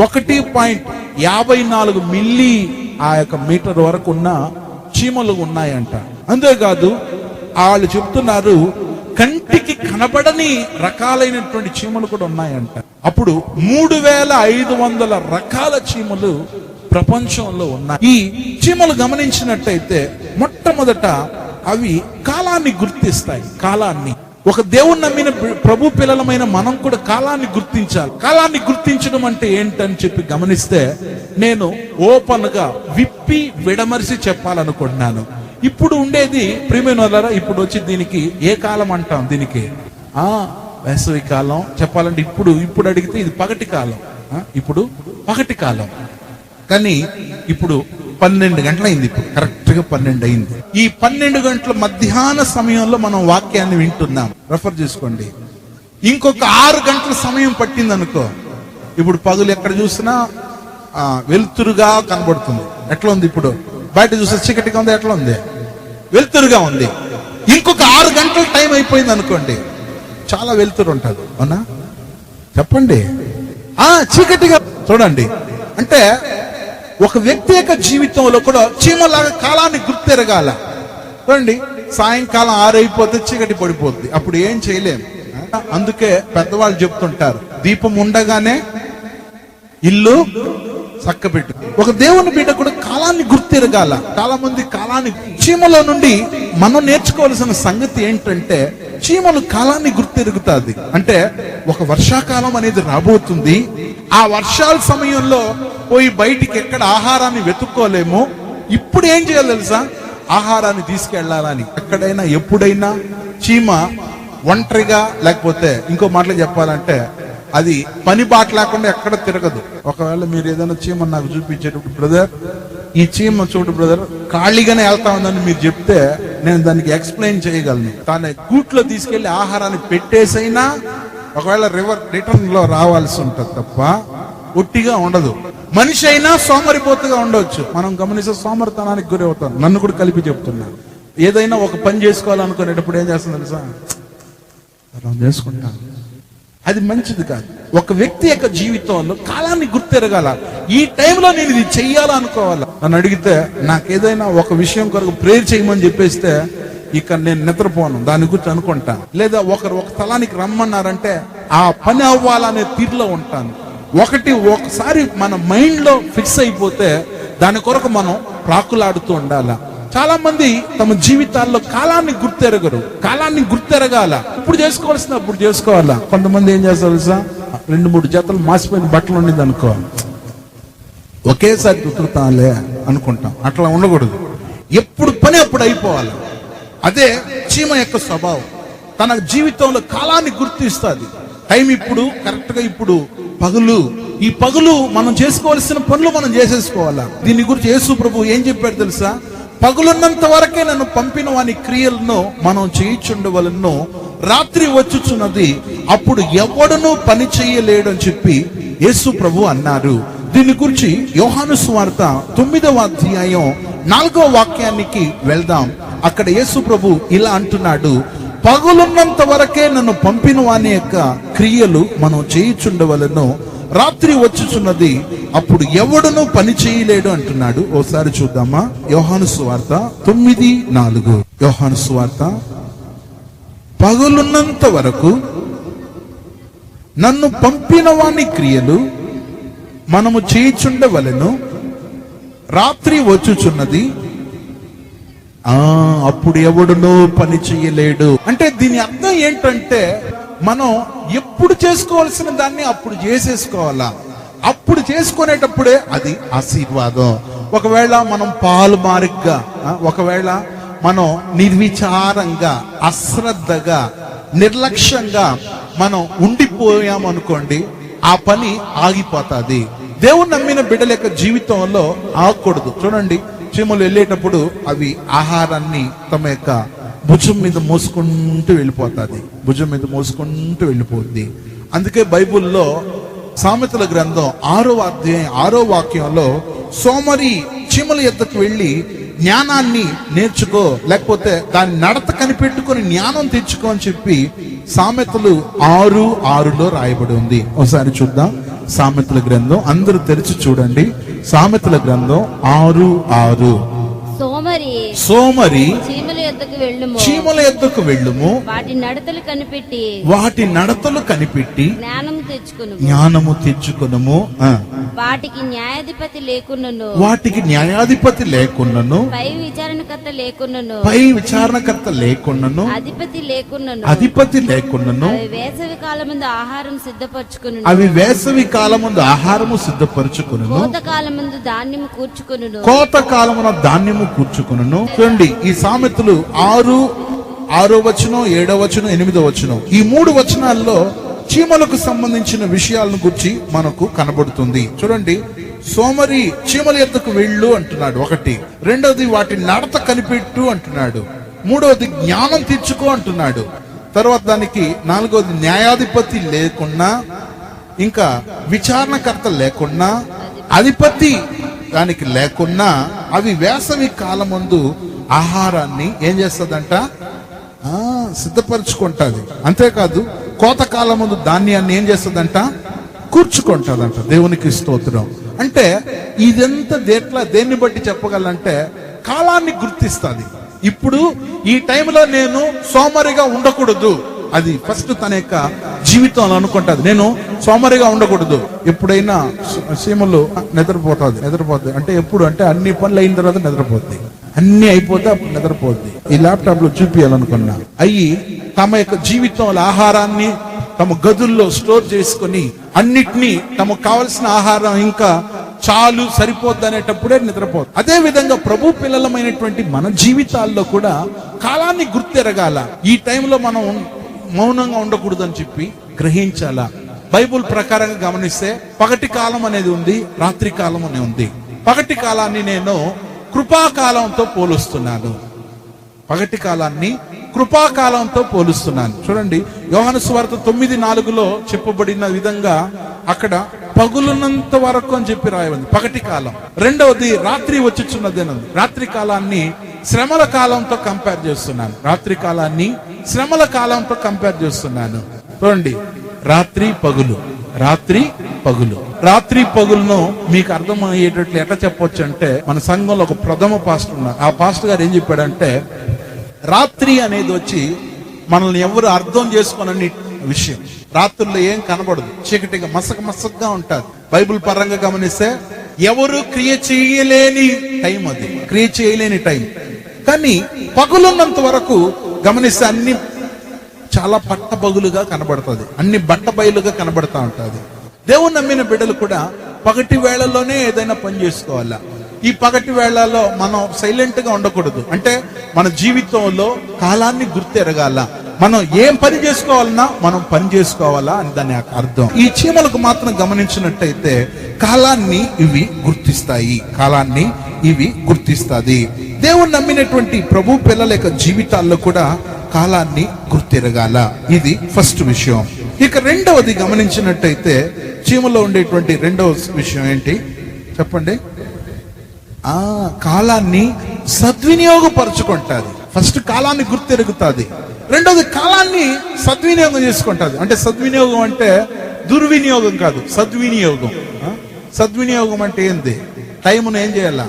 1.54 మిల్లీ ఆ యొక్క మీటర్ వరకు ఉన్న చీమలు ఉన్నాయంట. అంతేకాదు వాళ్ళు చెప్తున్నారు కంటికి కనబడని రకాలైనటువంటి చీమలు కూడా ఉన్నాయంట. అప్పుడు 3500 రకాల చీమలు ప్రపంచంలో ఉన్నాయి. ఈ చీమలు గమనించినట్టయితే మొట్టమొదట అవి కాలాన్ని గుర్తిస్తాయి. కాలాన్ని ఒక దేవుణ్ణి నమ్మిన ప్రభు పిల్లలమైన మనం కూడా కాలాన్ని గుర్తించాలి. కాలాన్ని గుర్తించడం అంటే ఏంటని చెప్పి గమనిస్తే నేను ఓపెన్ గా విప్పి విడమరిసి చెప్పాలనుకుంటున్నాను. ఇప్పుడు ఉండేది ప్రియమైన వాళ్ళారా, ఇప్పుడు వచ్చి దీనికి ఏ కాలం అంటాం? దీనికి వేసవి కాలం చెప్పాలంటే ఇప్పుడు అడిగితే ఇది పగటి కాలం. ఇప్పుడు పగటి కాలం. కానీ ఇప్పుడు 12 గంటలైంది. ఇప్పుడు కరెక్ట్ గా 12 అయింది. ఈ 12 గంటల మధ్యాహ్న సమయంలో మనం వాక్యాన్ని వింటున్నాం. రెఫర్ చేసుకోండి. ఇంకొక 6 గంటల సమయం పట్టింది అనుకో, ఇప్పుడు పగులు ఎక్కడ చూసినా వెలుతురుగా కనబడుతుంది. ఎట్లా ఉంది ఇప్పుడు? బయట చూస్తే చీకటిగా ఉంది. ఎట్లా ఉంది? వెలుతురుగా ఉంది. ఇంకొక 6 గంటల టైం అయిపోయింది అనుకోండి, చాలా వెలుతురు ఉంటుంది. అవునా? చెప్పండి. చీకటిగా చూడండి. అంటే ఒక వ్యక్తి యొక్క జీవితంలో కూడా చీమలాగా కాలాన్ని గుర్తెరగాల. చూడండి, సాయంకాలం 6 అయిపోతే చీకటి పడిపోద్ది. అప్పుడు ఏం చేయలేం. అందుకే పెద్దవాళ్ళు చెప్తుంటారు, దీపం ఉండగానే ఇల్లు చక్కబెట్టు. ఒక దేవుని బిడ్డ కూడా కాలాన్ని గుర్తెరగాల. చాలా మంది కాలాన్ని, చీమలో నుండి మనం నేర్చుకోవాల్సిన సంగతి ఏంటంటే, చీమలు కాలాన్ని గుర్తెరుగుతాది. అంటే ఒక వర్షాకాలం అనేది రాబోతుంది. ఆ వర్షాల సమయంలో పోయి బయటికి ఎక్కడ ఆహారాన్ని వెతుక్కోలేము. ఇప్పుడు ఏం చేయాలి తెలుసా? ఆహారాన్ని తీసుకెళ్లాలని. ఎక్కడైనా ఎప్పుడైనా చీమ ఒంటరిగా, లేకపోతే ఇంకో మాటలు చెప్పాలంటే అది పని బాట లేకుండా ఎక్కడ తిరగదు. ఒకవేళ మీరు ఏదైనా చీమ నాకు చూపించేటప్పుడు, బ్రదర్ ఈ చీమ చూడు బ్రదర్ ఖాళీగానే వెళ్తా ఉందని మీరు చెప్తే నేను దానికి ఎక్స్ప్లెయిన్ చేయగలను. తన గూట్లో తీసుకెళ్లి ఆహారాన్ని పెట్టేసైనా ఒకవేళ రిటర్న్ లో రావాల్సి ఉంటుంది తప్ప ఒట్టిగా ఉండదు. మనిషి అయినా సోమరిపోతుగా ఉండవచ్చు. మనం గమనిస్తే సోమరితనానికి గురి అవుతాం. నన్ను కూడా కలిపి చెప్తున్నా. ఏదైనా ఒక పని చేసుకోవాలనుకునేటప్పుడు ఏం చేస్తుంది తెలుసా? చేసుకుంటాను. అది మంచిది కాదు. ఒక వ్యక్తి యొక్క జీవితంలో కాలాన్ని గుర్తెరగాల. ఈ టైంలో నేను ఇది చెయ్యాలనుకోవాలా. నన్ను అడిగితే నాకేదైనా ఒక విషయం కొరకు ప్రేయర్ చేయమని చెప్పేస్తే ఇక నేను నిద్రపోను, దాని గురించి అనుకుంటాను. లేదా ఒకరు ఒక స్థలానికి రమ్మన్నారంటే ఆ పని అవ్వాలనే తీరులో ఉంటాను. ఒకసారి మన మైండ్ లో ఫిక్స్ అయిపోతే దాని కొరకు మనం ప్రాకులాడుతూ ఉండాలా. చాలా మంది తమ జీవితాల్లో కాలాన్ని గుర్తెరగరు. కాలాన్ని గుర్తెరగాల. ఇప్పుడు చేసుకోవాల్సిన అప్పుడు చేసుకోవాలా. కొంతమంది ఏం చేస్తారు తెలుసా? 2-3 జతలు మాసిపోయిన బట్టలు ఉండింది అనుకో, ఒకేసారి ఉతుకుతాలే అనుకుంటాం. అట్లా ఉండకూడదు. ఎప్పుడు పని అప్పుడు అయిపోవాలి. అదే చీమ యొక్క స్వభావం. తన జీవితంలో కాలాన్ని గుర్తిస్తుంది. టైం ఇప్పుడు కరెక్ట్ గా ఇప్పుడు పగులు. ఈ పగులు మనం చేసుకోవాల్సిన పనులు మనం చేసేసుకోవాలా. దీని గురించి యేసు ప్రభు ఏం చెప్పాడు తెలుసా? పగులున్నంత వరకే నన్ను పంపిన వాని క్రియలను మనం చేయించుండవలను, రాత్రి వచ్చుచున్నది అప్పుడు ఎవడునూ పని చేయలేడు అని చెప్పి యేసు ప్రభు అన్నారు. దీని గురించి యోహాను సువార్త 9వ అధ్యాయం 4వ వాక్యానికి వెళ్దాం. అక్కడ యేసు ప్రభు ఇలా అంటున్నాడు, పగులున్నంత వరకే నన్ను పంపిన వాని యొక్క క్రియలు మనం చేయించుండవలను, రాత్రి వచ్చుచున్నది అప్పుడు ఎవడునూ పని చేయలేడు అంటున్నాడు. ఓసారి చూద్దామా? యోహాను సువార్త 9:4. యోహాను సువార్త, పగులున్నంత వరకు నన్ను పంపిన వాని క్రియలు మనము చేయుచుండవలెను, రాత్రి వచ్చుచున్నది అప్పుడు ఎవడునో పని చేయలేడు. అంటే దీని అర్థం ఏంటంటే, మనం ఎప్పుడు చేసుకోవాల్సిన దాన్ని అప్పుడు చేసేసుకోవాలా. అప్పుడు చేసుకునేటప్పుడే అది ఆశీర్వాదం. ఒకవేళ మనం పాలుమారిగ్గా, ఒకవేళ మనం నిర్విచారంగా, అశ్రద్ధగా, నిర్లక్ష్యంగా మనం ఉండిపోయామనుకోండి, ఆ పని ఆగిపోతుంది. దేవుని నమ్మిన బిడ్డల యొక్క జీవితంలో ఆగకూడదు. చూడండి, చీమలు వెళ్ళేటప్పుడు అవి ఆహారాన్ని తమ యొక్క భుజం మీద మోసుకుంటూ వెళ్ళిపోతుంది. భుజం మీద మోసుకుంటూ వెళ్ళిపోద్ది. అందుకే బైబుల్లో సామెతల గ్రంథం 6వ అధ్యాయం 6వ వాక్యంలో, సోమరి చీమల యొద్దకు వెళ్ళి జ్ఞానాన్ని నేర్చుకో, లేకపోతే దాని నడత కనిపెట్టుకొని జ్ఞానం తెచ్చుకో అని చెప్పి సామెతలు 6:6లో రాయబడి ఉంది. ఒకసారి చూద్దాం. సామెతల గ్రంథం అందరూ తెరిచి చూడండి. సామెతల గ్రంథం 6:6. సోమరి చీమల యొద్దకు వెళ్ళుము, చీమల యొద్దకు వెళ్ళుము, వాటి నడతలు కనిపెట్టి వాటి నడతలు కనిపెట్టి జ్ఞానము తెచ్చుకొనుము. వాటికి న్యాయాధిపతి లేకున్నను, పై విచారణకర్త లేకున్నను, అధిపతి లేకున్నను, అవి వేసవి కాలమందు ఆహారము సిద్ధపరచుకొనును, కోత కాలమున ధాన్యము కూర్చుకొనును. చూడండి, ఈ సామెతలు 6 వచనం, 7 వచనం, 8 వచనం, ఈ 3 వచనాల్లో చీమలకు సంబంధించిన విషయాలను గురించి మనకు కనబడుతుంది. చూడండి, సోమరి చీమల యొద్దకు వెళ్ళు అంటున్నాడు, ఒకటి. రెండవది వాటి నడత కనిపెట్టు అంటున్నాడు. మూడవది జ్ఞానం తెచ్చుకో అంటున్నాడు. తర్వాత దానికి నాలుగవది న్యాయాధిపతి లేకున్నా, ఇంకా విచారణకర్త లేకున్నా, అధిపతి దానికి లేకున్నా, అవి వేసవి కాలమందు ఆహారాన్ని ఏం చేస్తుందంట, సిద్ధపరచుకుంటుంది. అంతేకాదు కోతకాలం ముందు ధాన్యాన్ని ఏం చేస్తుందంట, కూర్చుకుంటుందంట. దేవునికి స్తోత్రం. అంటే ఇదంతా దేన్ని బట్టి చెప్పగలంటే కాలాన్ని గుర్తిస్తుంది. ఇప్పుడు ఈ టైంలో నేను సోమరిగా ఉండకూడదు, అది ఫస్ట్ తన యొక్క జీవితంలో అనుకుంటుంది. నేను సోమరిగా ఉండకూడదు. ఎప్పుడైనా సీమలు నిద్రపోతుంది అంటే ఎప్పుడు అంటే అన్ని పనులు అయిన తర్వాత నిద్రపోద్ది, అన్ని అయిపోతే అప్పుడు నిద్రపోద్ది. ఈ ల్యాప్టాప్ లో చూపించాలనుకున్నా అయ్యి తమ యొక్క జీవితంలో ఆహారాన్ని తమ గదుల్లో స్టోర్ చేసుకుని అన్నిటినీ తమకు కావలసిన ఆహారం ఇంకా చాలు సరిపోద్ది అనేటప్పుడే నిద్రపోద్ది. అదే విధంగా ప్రభు పిల్లలమైనటువంటి మన జీవితాల్లో కూడా కాలాన్ని గుర్తెరగాల. ఈ టైంలో మనం మౌనంగా ఉండకూడదు అని చెప్పి గ్రహించాలా. బైబుల్ ప్రకారంగా గమనిస్తే పగటి కాలం అనేది ఉంది, రాత్రి కాలం అనేది ఉంది. పగటి కాలాన్ని నేను కృపాకాలంతో పోలుస్తున్నాను. పగటి కాలాన్ని కృపాకాలంతో పోలుస్తున్నాను. చూడండి, యోహాను సువార్త 9:4 చెప్పబడిన విధంగా అక్కడ పగులున్నంత వరకు అని చెప్పి రాయబడింది పగటి కాలం. రెండవది రాత్రి వచ్చుచున్నదేనంది. రాత్రి కాలాన్ని శ్రమల కాలంతో కంపేర్ చేస్తున్నాను. రాత్రి కాలాన్ని శ్రమల కాలంతో కంపేర్ చేస్తున్నాను. చూడండి, రాత్రి పగులు, రాత్రి పగులు. రాత్రి పగులను మీకు అర్థమయ్యేటట్లు ఎట్లా చెప్పొచ్చు అంటే, మన సంఘంలో ఒక ప్రథమ పాస్టర్ ఉన్నారు. ఆ పాస్టర్ గారు ఏం చెప్పాడంటే, రాత్రి అనేది వచ్చి మనల్ని ఎవరు అర్థం చేసుకోనని విషయం. రాత్రుల్లో ఏం కనబడదు, చీకటిగా మసకగా ఉంటుంది. బైబిల్ పరంగా గమనిస్తే ఎవరు క్రియ చేయలేని టైం, అది క్రియ చేయలేని టైం. కానీ పగులున్నంత వరకు గమనిస్తే అన్ని చాలా పట్టపగులుగా కనబడుతుంది, అన్ని బట్టబయలుగా కనబడతా ఉంటుంది. దేవుని నమ్మిన బిడ్డలు కూడా పగటి వేళల్లోనే ఏదైనా పని చేసుకోవాలా. ఈ పగటి వేళల్లో మనం సైలెంట్ గా ఉండకూడదు. అంటే మన జీవితంలో కాలాన్ని గుర్తెరగాల. మనం ఏం పని చేసుకోవాలన్నా మనం పని చేసుకోవాలా అని దాని అర్థం. ఈ చీమలకు మాత్రం గమనించినట్టయితే కాలాన్ని ఇవి గుర్తిస్తాయి, కాలాన్ని ఇవి గుర్తిస్తాది. దేవుని నమ్మినటువంటి ప్రభు పిల్లల యొక్క జీవితాల్లో కూడా కాలాన్ని గుర్తెరగాల. ఇది ఫస్ట్ విషయం. ఇక రెండవది గమనించినట్టయితే చీమలో ఉండేటువంటి రెండవ విషయం ఏంటి చెప్పండి? కాలాన్ని సద్వినియోగపరచుకుంటుంది. ఫస్ట్ కాలాన్ని గుర్తెరుగుతుంది. రెండోది కాలాన్ని సద్వినియోగం చేసుకుంటుంది. అంటే సద్వినియోగం అంటే దుర్వినియోగం కాదు, సద్వినియోగం. సద్వినియోగం అంటే ఏంది? టైంను ఏం చేయాలా?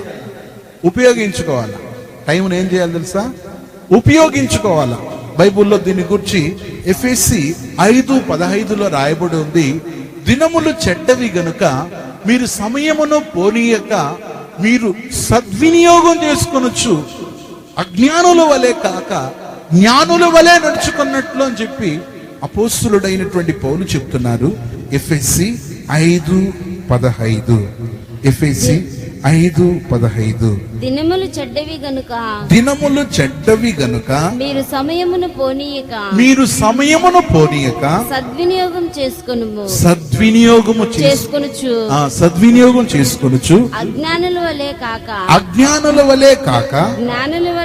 ఉపయోగించుకోవాలా. టైంను ఏం చేయాలి తెలుసా? ఉపయోగించుకోవాలా. బైబుల్లో దీని గురించి ఎఫెసీ 5:15 రాయబడి ఉంది, దినములు చెడ్డవి గనుక మీరు సమయమును పోనీయక మీరు సద్వినియోగం చేసుకొనొచ్చు, అజ్ఞానుల వలె కాక జ్ఞానుల వలె నడుచుకున్నట్లు అని చెప్పి అపోస్తులుడైనటువంటి పౌలు చెప్తున్నారు. ఎఫెసీ 5:15. ఎఫెసీ 5:15. దినములు చెడ్డవి గనుక, దినములు చెడ్డవి గనుక మీరు సమయమును పోనీయక సద్వినియోగం చేసుకొనుము, సద్వినియోగము చేసుకొనుచు అజ్ఞానుల వలె కాక జ్ఞానుల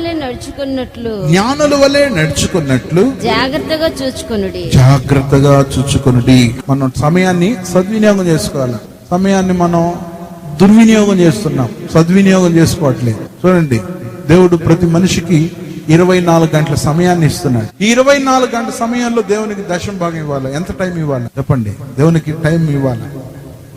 వలె నడుచుకున్నట్లు జాగ్రత్తగా చూచుకొనుడి. మనం సమయాన్ని సద్వినియోగం చేసుకోవాలి. సమయాన్ని మనం దుర్వినియోగం చేస్తున్నాం, సద్వినియోగం చేసుకోవట్లేదు. చూడండి, దేవుడు ప్రతి మనిషికి 24 గంటల సమయాన్ని ఇస్తున్నాడు. ఈ 24 గంటల సమయంలో దేవునికి దశమ భాగం ఇవ్వాలి. ఎంత టైం ఇవ్వాలి చెప్పండి? దేవునికి టైం ఇవ్వాలి.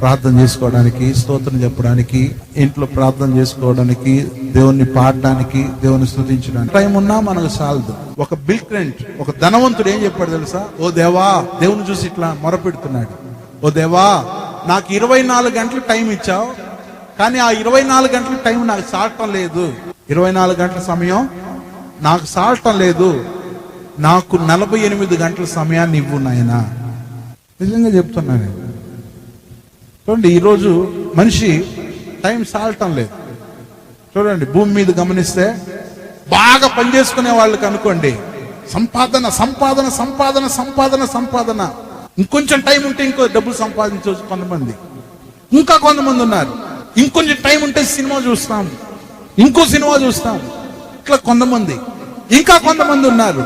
ప్రార్థన చేసుకోవడానికి, స్తోత్రం చెప్పడానికి, ఇంట్లో ప్రార్థన చేసుకోవడానికి, దేవుణ్ణి పాడడానికి, దేవుని స్తుతించడానికి టైం ఉన్నా మనకు చాలదు. ఒక బిల్ క్లయింట్, ఒక ధనవంతుడు ఏం చెప్పాడు తెలుసా? ఓ దేవా, దేవుని చూసి ఇట్లా మొరపెడుతున్నాడు, ఓ దేవా, నాకు 24 గంటలు టైం ఇచ్చావు, కానీ ఆ 24 గంటల టైం నాకు చాలటం లేదు. 24 గంటల సమయం నాకు చాలటం లేదు, నాకు 48 గంటల సమయాన్ని ఇవ్వు నాయనా. నిజంగా చెప్తున్నాను. చూడండి, ఈరోజు మనిషి టైం చాలటం లేదు. చూడండి, భూమి మీద గమనిస్తే బాగా పనిచేసుకునే వాళ్ళకి అనుకోండి, సంపాదన సంపాదన సంపాదన సంపాదన సంపాదన. ఇంకొంచెం టైం ఉంటే ఇంకో డబ్బులు సంపాదించవచ్చు కొంతమంది. ఇంకా కొంతమంది ఉన్నారు, ఇంకొంచెం టైం ఉంటే సినిమా చూస్తాం, ఇంకో సినిమా చూస్తాం, ఇట్లా కొంతమంది. ఇంకా కొంతమంది ఉన్నారు,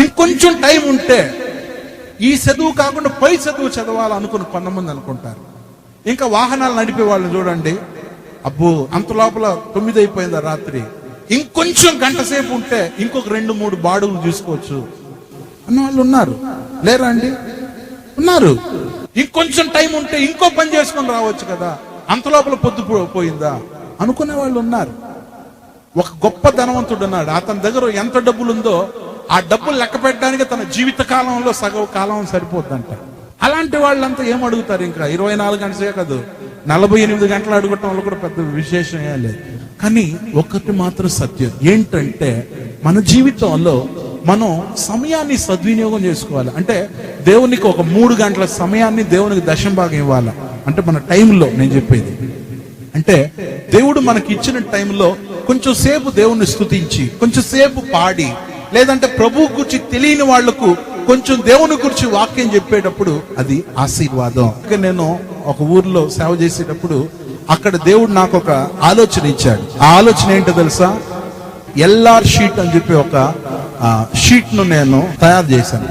ఇంకొంచెం టైం ఉంటే ఈ చదువు కాకుండా పై చదువు చదవాలనుకుని కొంతమంది అనుకుంటారు. ఇంకా వాహనాలు నడిపే వాళ్ళని చూడండి, అబ్బో అంత లోపల 9 అయిపోయిందా రాత్రి, ఇంకొంచెం గంట సేపు ఉంటే ఇంకొక 2-3 బాడుగులు చూసుకోవచ్చు అన్న వాళ్ళు ఉన్నారు. లేరా అండి? ఉన్నారు. ఇంకొంచెం టైం ఉంటే ఇంకో పని చేసుకొని రావచ్చు కదా, అంత లోపల పొద్దు పోయిందా అనుకునే వాళ్ళు ఉన్నారు. ఒక గొప్ప ధనవంతుడు ఉన్నాడు, అతని దగ్గర ఎంత డబ్బులు ఉందో ఆ డబ్బులు లెక్క పెట్టడానికి తన జీవిత కాలంలో సగం కాలం సరిపోద్దంట. అలాంటి వాళ్ళంతా ఏం అడుగుతారు? ఇంకా 24 గంటలే కాదు, 48 గంటలు అడగటం వల్ల కూడా పెద్ద విశేషం ఏం లేదు. కానీ ఒకటి మాత్రం సత్యం ఏంటంటే, మన జీవితంలో మనం సమయాన్ని సద్వినియోగం చేసుకోవాలి. అంటే దేవునికి ఒక 3 గంటల సమయాన్ని దేవునికి దశంభాగం ఇవ్వాలి. అంటే మన టైంలో నేను చెప్పేది అంటే, దేవుడు మనకి ఇచ్చిన టైంలో కొంచెం సేపు దేవుణ్ణి స్తుతించి, కొంచెం సేపు పాడి, లేదంటే ప్రభువు గురించి తెలియని వాళ్లకు కొంచెం దేవుని గురించి వాక్యం చెప్పేటప్పుడు అది ఆశీర్వాదం. నేను ఒక ఊర్లో సేవ చేసేటప్పుడు అక్కడ దేవుడు నాకు ఒక ఆలోచన ఇచ్చాడు. ఆ ఆలోచన ఏంటో తెలుసా? ఎల్ఆర్ షీట్ అని చెప్పి ఒక షీట్ ను నేను తయారు చేశాను.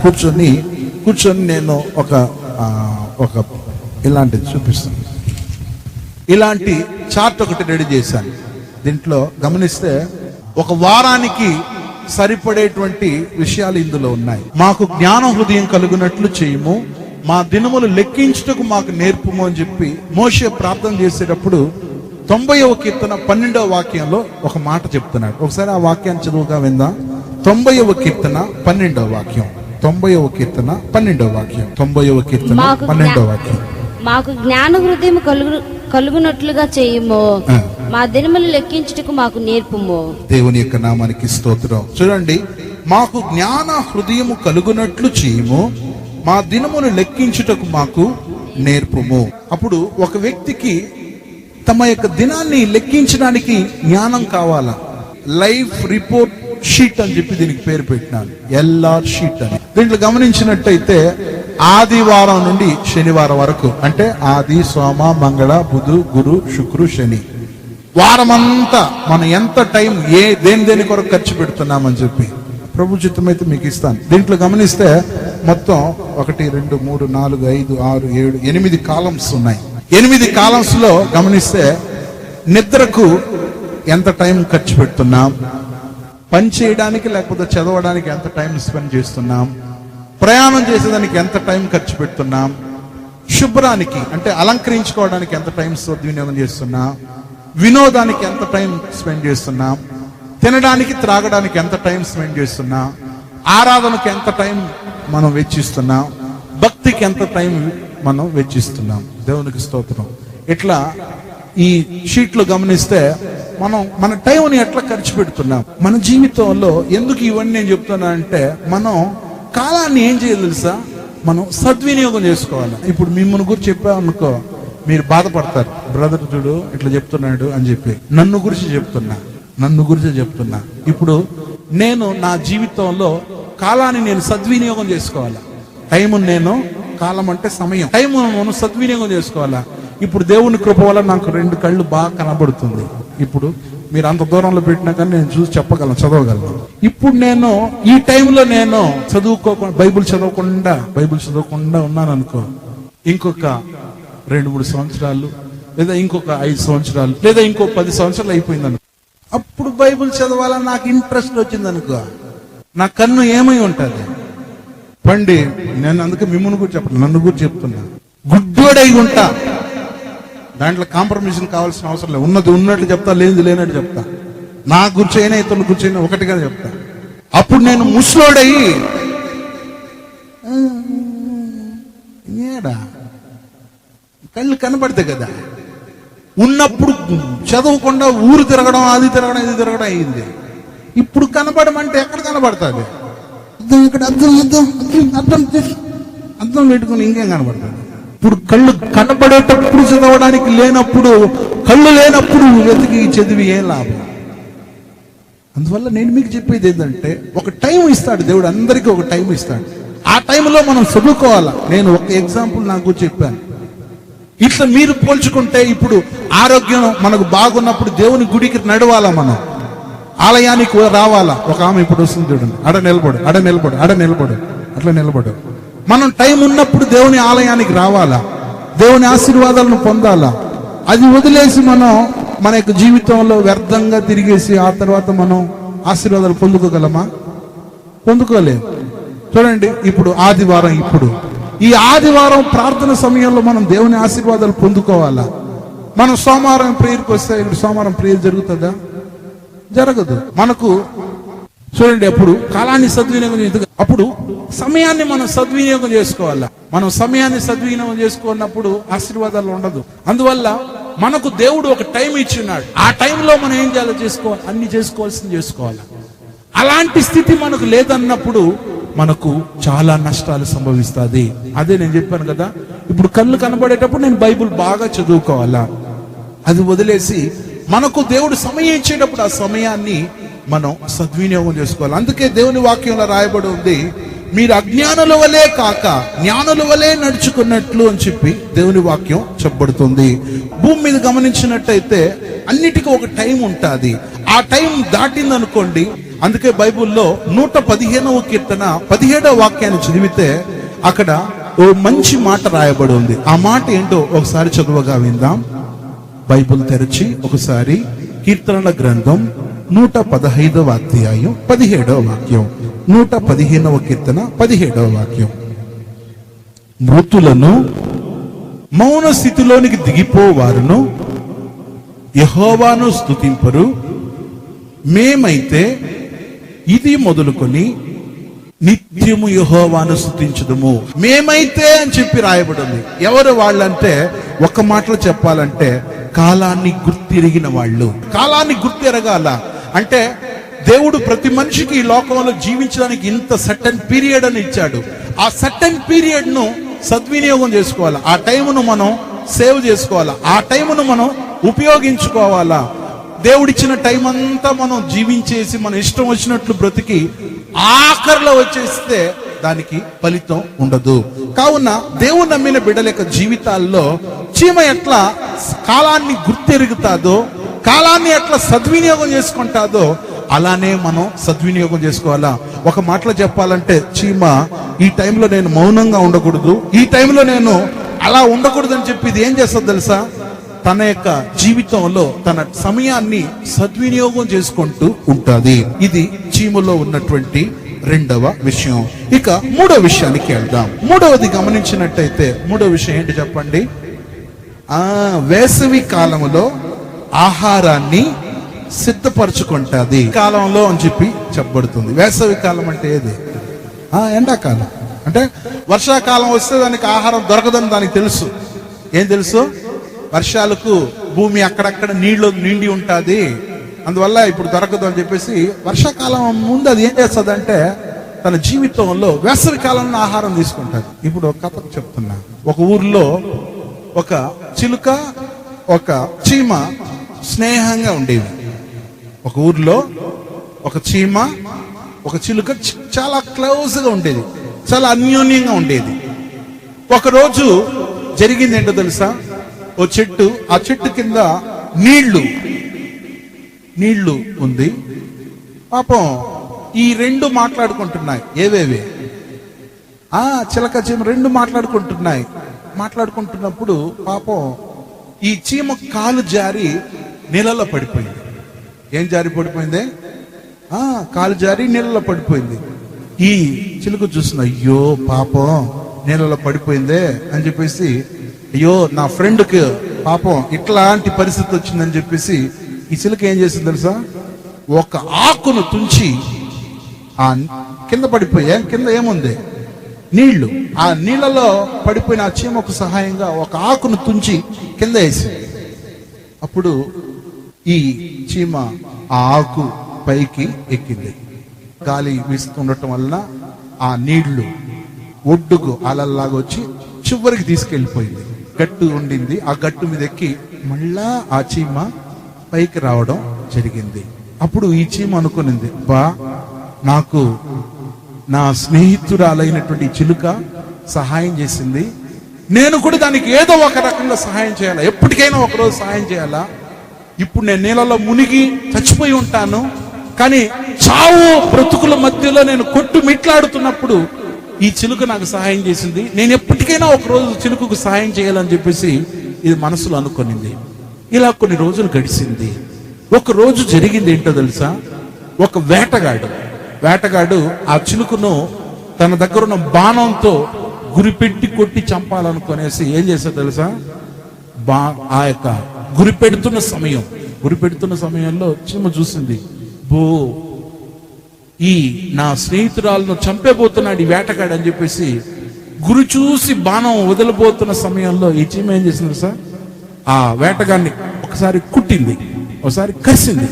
కూర్చొని నేను ఒక ఇలాంటిది చూపిస్తాను. ఇలాంటి చార్ట్ ఒకటి రెడీ చేశాను. దీంట్లో గమనిస్తే ఒక వారానికి సరిపడేటువంటి విషయాలు ఇందులో ఉన్నాయి. మాకు జ్ఞాన హృదయం కలుగునట్లు చేయము, మా దినములు లెక్కించుటకు మాకు నేర్పుము అని చెప్పి మోషే ప్రార్థన చేసేటప్పుడు 90వ కీర్తన 12వ వాక్యంలో ఒక మాట చెప్తున్నాడు. ఒకసారి ఆ వాక్యాన్ని చదువుగా విందాం. 90వ కీర్తన 12వ వాక్యం. 90వ కీర్తన 12వ వాక్యం. 90వ కీర్తన 12వ వాక్యం. మాకు జ్ఞాన హృదయం కలుగునట్లుగా చేయము, మా దినములు లెక్కించుటకు మాకు నేర్పుము. దేవుని యొక్క నామానికి స్తోత్రం. చూడండి, మాకు జ్ఞాన హృదయము కలుగునట్లు చేయము, మా దినమును లెక్కించుటకు మాకు నేర్పుము. అప్పుడు ఒక వ్యక్తికి తమ యొక్క దినాన్ని లెక్కించడానికి జ్ఞానం కావాలా. లైఫ్ రిపోర్ట్ షీట్ అని చెప్పి దీనికి పేరు పెట్టినాను, ఎల్ఆర్ షీట్ అని. దీంట్లో గమనించినట్టయితే ఆదివారం నుండి శనివారం వరకు, అంటే ఆది సోమ మంగళ బుధు గురు శుక్రు శని, వారమంతా మనం ఎంత టైం దేని కొరకు ఖర్చు పెడుతున్నామని చెప్పి ప్రభు చిత్తమైతే మీకు ఇస్తాను. దీంట్లో గమనిస్తే మొత్తం 1 2 3 4 5 6 7 8 కాలమ్స్ ఉన్నాయి. 8 కాలమ్స్ లో గమనిస్తే నిద్రకు ఎంత టైం ఖర్చు పెడుతున్నాం, పని చేయడానికి లేకపోతే చదవడానికి ఎంత టైం స్పెండ్ చేస్తున్నాం, ప్రయాణం చేసేదానికి ఎంత టైం ఖర్చు పెడుతున్నాం, శుభ్రానికి అంటే అలంకరించుకోవడానికి ఎంత టైం సద్వినియోగం చేస్తున్నాం, వినోదానికి ఎంత టైం స్పెండ్ చేస్తున్నాం, తినడానికి త్రాగడానికి ఎంత టైం స్పెండ్ చేస్తున్నాం, ఆరాధనకి ఎంత టైం మనం వెచ్చిస్తున్నాం, భక్తికి ఎంత టైం మనం వెచ్చిస్తున్నాం. దేవునికి స్తోత్రం. ఇట్లా ఈ షీట్ లో గమనిస్తే మనం మన టైంని ఎట్లా ఖర్చు పెడుతున్నాం. మన జీవితంలో ఎందుకు ఇవన్నీ నేను చెప్తున్నా అంటే, మనం కాలాన్ని ఏం చేయాలి తెలుసా? మనం సద్వినియోగం చేసుకోవాలి. ఇప్పుడు మిమ్మల్ని గురించి చెప్పామనుకో, మీరు బాధపడతారు, బ్రదర్ చూడు ఇట్లా చెప్తున్నాడు అని చెప్పి. నన్ను గురించి చెప్తున్నా. ఇప్పుడు నేను నా జీవితంలో కాలాన్ని నేను సద్వినియోగం చేసుకోవాలా. కాలం అంటే సమయం, టైం మనం సద్వినియోగం చేసుకోవాలా. ఇప్పుడు దేవుని కృప వల్ల నాకు 2 కళ్ళు బాగా కనబడుతుంది. ఇప్పుడు మీరు అంత దూరంలో పెట్టినా కానీ నేను చూసి చెప్పగలను, చదవగలను. ఇప్పుడు నేను ఈ టైంలో నేను బైబిల్ చదవకుండా ఉన్నాను అనుకో, ఇంకొక 2-3 సంవత్సరాలు, లేదా ఇంకొక 5 సంవత్సరాలు, లేదా ఇంకో 10 సంవత్సరాలు అయిపోయింది అనుకో, అప్పుడు బైబిల్ చదవాలని నాకు ఇంట్రెస్ట్ వచ్చింది అనుకో, నా కన్ను ఏమై ఉంటుంది పండి. నేను అందుకే మిమ్మల్ని కూడా చెప్పను, నన్ను కూడా చెప్తున్నా. గుడ్డోడై ఉంటా, దాంట్లో కాంప్రమైజ్ కావాల్సిన అవసరం లేదు. ఉన్నది ఉన్నట్టు చెప్తా, లేనిది లేనట్టు చెప్తా. నా గుర్చైనా ఇతరులు గుర్చైనా ఒకటిగా చెప్తా. అప్పుడు నేను ముసలోడయి ఏడా కళ్ళు కనబడతాయి కదా. ఉన్నప్పుడు చదవకుండా ఊరు తిరగడం, అది తిరగడం, ఇది తిరగడం అయింది. ఇప్పుడు కనబడమంటే ఎక్కడ కనబడుతుంది? అర్థం ఇక్కడ అర్థం అర్థం అర్థం అర్థం పెట్టుకుని ఇంకేం కనబడుతుంది? ఇప్పుడు కళ్ళు కనబడేటప్పుడు చదవడానికి లేనప్పుడు, కళ్ళు లేనప్పుడు వెతికి చదివి ఏం లాభం? అందువల్ల నేను మీకు చెప్పేది ఏంటంటే, ఒక టైం ఇస్తాడు దేవుడు, అందరికీ ఒక టైం ఇస్తాడు. ఆ టైంలో మనం చదువుకోవాలా. నేను ఒక ఎగ్జాంపుల్ నాకు చెప్పాను. ఇట్లా మీరు పోల్చుకుంటే, ఇప్పుడు ఆరోగ్యం మనకు బాగున్నప్పుడు దేవుని గుడికి నడవాలా, మనం ఆలయానికి రావాలా. ఒక ఆమె ఇప్పుడు వస్తుంది చూడండి, అడ నిలబడు అట్లా నిలబడు. మనం టైం ఉన్నప్పుడు దేవుని ఆలయానికి రావాలా, దేవుని ఆశీర్వాదాలను పొందాలా. అది వదిలేసి మనం మన యొక్క జీవితంలో వ్యర్థంగా తిరిగేసి ఆ తర్వాత మనం ఆశీర్వాదాలు పొందుకోగలమా? పొందుకోలేము. చూడండి, ఇప్పుడు ఆదివారం, ఈ ఆదివారం ప్రార్థన సమయంలో మనం దేవుని ఆశీర్వాదాలు పొందుకోవాలా. మనం సోమవారం ప్రేయర్కి వస్తే ఇప్పుడు సోమవారం ప్రేయర్ జరుగుతుందా? జరగదు. మనకు చూడండి, అప్పుడు కాలాన్ని సద్వినియోగం, అప్పుడు సమయాన్ని మనం సద్వినియోగం చేసుకోవాలా. మనం సమయాన్ని సద్వినియోగం చేసుకున్నప్పుడు ఆశీర్వాదాలు ఉండదు. అందువల్ల మనకు దేవుడు ఒక టైం ఇచ్చిన్నాడు. ఆ టైంలో మనం ఏం చేయాలో చేసుకోవాలి, అన్ని చేసుకోవాల్సింది చేసుకోవాలి. అలాంటి స్థితి మనకు లేదన్నప్పుడు మనకు చాలా నష్టాలు సంభవిస్తుంది. అదే నేను చెప్పాను కదా, ఇప్పుడు కళ్ళు కనబడేటప్పుడు నేను బైబిల్ బాగా చదువుకోవాలా. అది వదిలేసి మనకు దేవుడు సమయం ఇచ్చేటప్పుడు ఆ సమయాన్ని మనం సద్వినియోగం చేసుకోవాలి. అందుకే దేవుని వాక్యంలో రాయబడి ఉంది, మీరు అజ్ఞానుల వలే కాక జ్ఞానుల వలే నడుచుకున్నట్లు అని చెప్పి దేవుని వాక్యం చెప్పబడుతుంది. భూమి మీద గమనించినట్టయితే అన్నిటికీ ఒక టైం ఉంటుంది. ఆ టైం దాటిందనుకోండి. అందుకే బైబిల్లో 115వ కీర్తన 17వ వాక్యాన్ని చదివితే అక్కడ ఓ మంచి మాట రాయబడి ఉంది. ఆ మాట ఏంటో ఒకసారి చదువుగా విందాం. బైబిల్ తెరిచి ఒకసారి కీర్తనల గ్రంథం 115వ అధ్యాయం 17వ వాక్యం. 115వ కీర్తన 17వ వాక్యం. మృతులను మౌన స్థితిలోనికి దిగిపోవారును యెహోవాను స్తుతింపరు, మేమైతే ఇది మొదలుకొని నిత్యము యెహోవాను స్తుతించుదుము. మేమైతే అని చెప్పి రాయబడి ఉంది. ఎవరు వాళ్ళంటే, ఒక మాటలో చెప్పాలంటే కాలాన్ని గుర్తిరిగిన వాళ్ళు. కాలాన్ని గుర్తిరగాల అంటే దేవుడు ప్రతి మనిషికి ఈ లోకంలో జీవించడానికి ఇంత సర్టన్ పీరియడ్ అని ఇచ్చాడు. ఆ సర్టన్ పీరియడ్ ను సద్వినియోగం చేసుకోవాలా. ఆ టైమును మనం సేవ్ చేసుకోవాలా. ఆ టైమును మనం ఉపయోగించుకోవాలా. దేవుడిచ్చిన టైం అంతా మనం జీవించేసి మన ఇష్టం వచ్చినట్లు బ్రతికి ఆఖరిలో వచ్చేస్తే దానికి ఫలితం ఉండదు. కావున దేవుని నమ్మిన బిడ్డల యొక్క జీవితాల్లో చీమ ఎట్లా కాలాన్ని గుర్తెరుగుతాదో, కాలాన్ని ఎట్లా సద్వినియోగం చేసుకుంటాదో, అలానే మనం సద్వినియోగం చేసుకోవాలా. ఒక మాటలో చెప్పాలంటే, చీమ ఈ టైంలో నేను మౌనంగా ఉండకూడదు, ఈ టైంలో నేను అలా ఉండకూడదు అని చెప్పి ఇది ఏం చేస్తుంది తెలుసా? తన యొక్క జీవితంలో తన సమయాన్ని సద్వినియోగం చేసుకుంటూ ఉంటుంది. ఇది చీమలో ఉన్నటువంటి రెండవ విషయం. ఇక మూడో విషయానికి వెళ్దాం. మూడవది గమనించినట్టయితే, మూడో విషయం ఏంటి చెప్పండి? వేసవి కాలంలో ఆహారాన్ని సిద్ధపరచుకుంటుంది. కాలంలో అని చెప్పి చెప్పబడుతుంది. వేసవి కాలం అంటే ఏది? ఎండాకాలం. అంటే వర్షాకాలం వస్తే దానికి ఆహారం దొరకదని దానికి తెలుసు. ఏం తెలుసు? వర్షాలకు భూమి అక్కడక్కడ నీళ్లు నిండి ఉంటుంది, అందువల్ల ఇప్పుడు దొరకదు అని చెప్పేసి వర్షాకాలం ముందు అది ఏం చేస్తుంది అంటే తన జీవితంలో వేసవి కాలంలో ఆహారం తీసుకుంటుంది. ఇప్పుడు ఒక కథ చెప్తున్నా. ఒక ఊర్లో ఒక చిలుక ఒక చీమ స్నేహంగా ఉండేవి. ఒక ఊర్లో ఒక చీమ ఒక చిలుక చాలా క్లోజ్ గా ఉండేది, చాలా అన్యోన్యంగా ఉండేది. ఒకరోజు జరిగింది ఏంటో తెలుసా? ఓ చెట్టు, ఆ చెట్టు కింద నీళ్లు ఉంది. పాపం ఈ రెండు మాట్లాడుకుంటున్నాయి. ఏవేవి? చిలక చీమ రెండు మాట్లాడుకుంటున్నప్పుడు పాపం ఈ చీమ కాలు జారి నీళ్ళలో పడిపోయింది. ఏం జారి పడిపోయింది? కాలు జారి నీళ్ళలో పడిపోయింది. ఈ చిలుక చూసిన, అయ్యో పాపం నీళ్ళలో పడిపోయిందే అని చెప్పేసి, అయ్యో నా ఫ్రెండ్కి పాపం ఇట్లాంటి పరిస్థితి వచ్చిందని చెప్పేసి ఈ చిలుక ఏం చేసింది తెలుసా, ఒక ఆకును తుంచి ఆ కింద పడిపోయా, కింద ఏముంది నీళ్లు, ఆ నీళ్లలో పడిపోయిన ఆ చీమకు సహాయంగా ఒక ఆకును తుంచి కింద వేసి, అప్పుడు ఈ చీమ ఆ ఆకు పైకి ఎక్కింది. గాలి వీస్తుండటం వలన ఆ నీళ్లు ఒడ్డుకు అలల్లాగా వచ్చి చివరికి తీసుకెళ్లిపోయింది. గట్టు ఉండింది, ఆ గట్టు మీద ఎక్కి మళ్ళా ఆ చీమ పైకి రావడం జరిగింది. అప్పుడు ఈ చీమ అనుకునింది, బా నాకు నా స్నేహితురాలైనటువంటి చిలుక సహాయం చేసింది, నేను కూడా దానికి ఏదో ఒక రకంగా సహాయం చేయాలా, ఎప్పటికైనా ఒకరోజు సహాయం చేయాలా. ఇప్పుడు నేను నీళ్ళలో మునిగి చచ్చిపోయి ఉంటాను, కానీ చావు బ్రతుకుల మధ్యలో నేను కొట్టు మిట్లాడుతున్నప్పుడు ఈ చిలుక నాకు సహాయం చేసింది, నేను ఎప్పటికైనా ఒకరోజు చిలుకకు సహాయం చేయాలని చెప్పేసి ఇది మనసులో అనుకునింది. ఇలా కొన్ని రోజులు గడిచింది. ఒక రోజు జరిగింది ఏంటో తెలుసా, ఒక వేటగాడు ఆ చిలుకను తన దగ్గర ఉన్న బాణంతో గురిపెట్టి కొట్టి చంపాలనుకునేసి ఏం చేశాడు తెలుసా, ఆ యొక్క గురిపెడుతున్న సమయంలో చీమ చూసింది, బో ఈ నా స్నేహితురాలను చంపేబోతున్నాడు ఈ వేటగాడు అని చెప్పేసి గురి చూసి బాణం వదిలిపోతున్న సమయంలో ఈ చీమ ఏం చేసింది సార్, ఆ వేటగాడిని ఒకసారి కుట్టింది, ఒకసారి కరిసింది.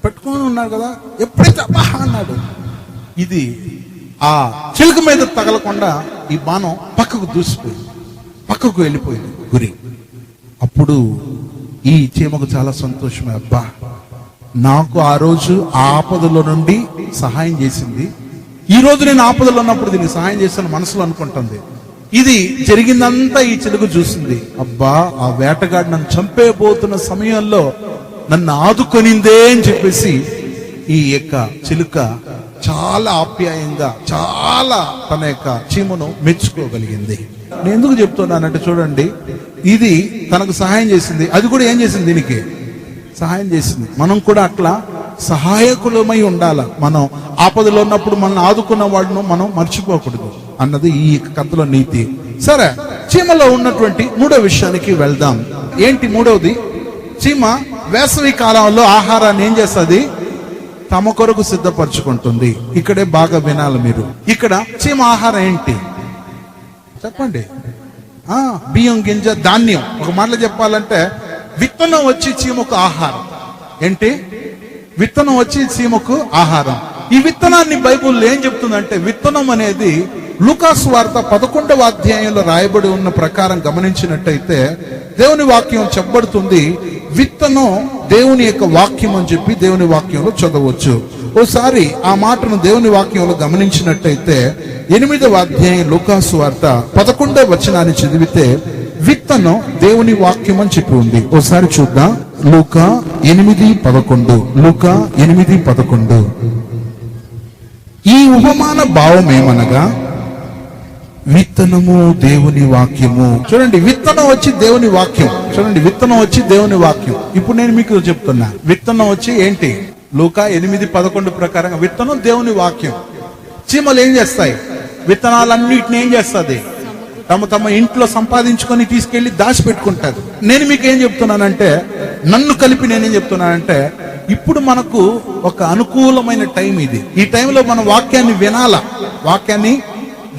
పెట్టుకొని ఉన్నాడు కదా, ఎప్పుడైతే అబ్బా అన్నాడు, ఇది ఆ చిలుక మీద తగలకుండా ఈ బాణం పక్కకు దూసిపోయింది, పక్కకు వెళ్ళిపోయింది గురి. అప్పుడు ఈ చీమకు చాలా సంతోషమే, అబ్బా నాకు ఆ రోజు ఆ ఆపదలో నుండి సహాయం చేసింది, ఈ రోజు నేను ఆపదలో ఉన్నప్పుడు దీనికి సహాయం చేస్తాను మనసులో అనుకుంటుంది. ఇది జరిగిందంతా ఈ చిలుక చూసింది, అబ్బా ఆ వేటగాడు నన్ను చంపేయబోతున్న సమయంలో నన్ను ఆదుకొనిందే అని చెప్పేసి ఈ యొక్క చిలుక చాలా ఆప్యాయంగా చాలా తన యొక్క చీమను మెచ్చుకోగలిగింది. నేను ఎందుకు చెప్తున్నానంటే చూడండి, ఇది తనకు సహాయం చేసింది, అది కూడా ఏం చేసింది, దీనికి సహాయం చేసింది. మనం కూడా అట్లా సహాయకులమై ఉండాల. మనం ఆపదలో ఉన్నప్పుడు మనల్ని ఆదుకున్న వాళ్ళను మనం మర్చిపోకూడదు అన్నది ఈ కథలో నీతి. సరే, చీమలో ఉన్నటువంటి మూడో విషయానికి వెళ్దాం. ఏంటి మూడవది? చీమ వేసవి కాలంలో ఆహారాన్ని ఏం చేస్తుంది, తమ కొరకు సిద్ధపరచుకుంటుంది. ఇక్కడే బాగా వినాలి మీరు. ఇక్కడ చీమ ఆహారం ఏంటి చెప్పండి? బియ్యం గింజ, ధాన్యం. ఒక మాటలో చెప్పాలంటే విత్తనం వచ్చి చీమకు ఆహారం. ఏంటి? విత్తనం వచ్చి చీమకు ఆహారం. ఈ విత్తనాన్ని బైబుల్ ఏం చెప్తుందంటే, విత్తనం అనేది లూకాసు వార్త 11వ అధ్యాయంలో రాయబడి ఉన్న ప్రకారం గమనించినట్టయితే దేవుని వాక్యం చెప్పబడుతుంది, విత్తనం దేవుని యొక్క వాక్యం అని చెప్పి దేవుని వాక్యంలో చదవచ్చు. ఓసారి ఆ మాటను దేవుని వాక్యంలో గమనించినట్టయితే 8వ అధ్యాయం లూకాసు వార్త 11వ వచనాన్ని చదివితే విత్తనం దేవుని వాక్యం అని చెప్పి ఉంది. ఓసారి చూద్దాం. లూకా 8:11. లూకా 8:11. ఈ ఉపమాన భావం ఏమనగా, విత్తనము దేవుని వాక్యము. చూడండి, విత్తనం వచ్చి దేవుని వాక్యం. చూడండి, విత్తనం వచ్చి దేవుని వాక్యం. ఇప్పుడు నేను మీకు చెప్తున్నా, విత్తనం వచ్చి ఏంటి? లూకా 8:11 ప్రకారంగా విత్తనం దేవుని వాక్యం. చీమలు ఏం చేస్తాయి? విత్తనాలన్నిటిని ఏం చేస్తుంది? తమ ఇంట్లో సంపాదించుకొని తీసుకెళ్లి దాచిపెట్టుకుంటారు. నేను మీకు ఏం చెప్తున్నానంటే, నన్ను కలిపి నేనేం చెప్తున్నానంటే, ఇప్పుడు మనకు ఒక అనుకూలమైన టైం ఇది. ఈ టైంలో మన వాక్యాన్ని వినాలా, వాక్యాన్ని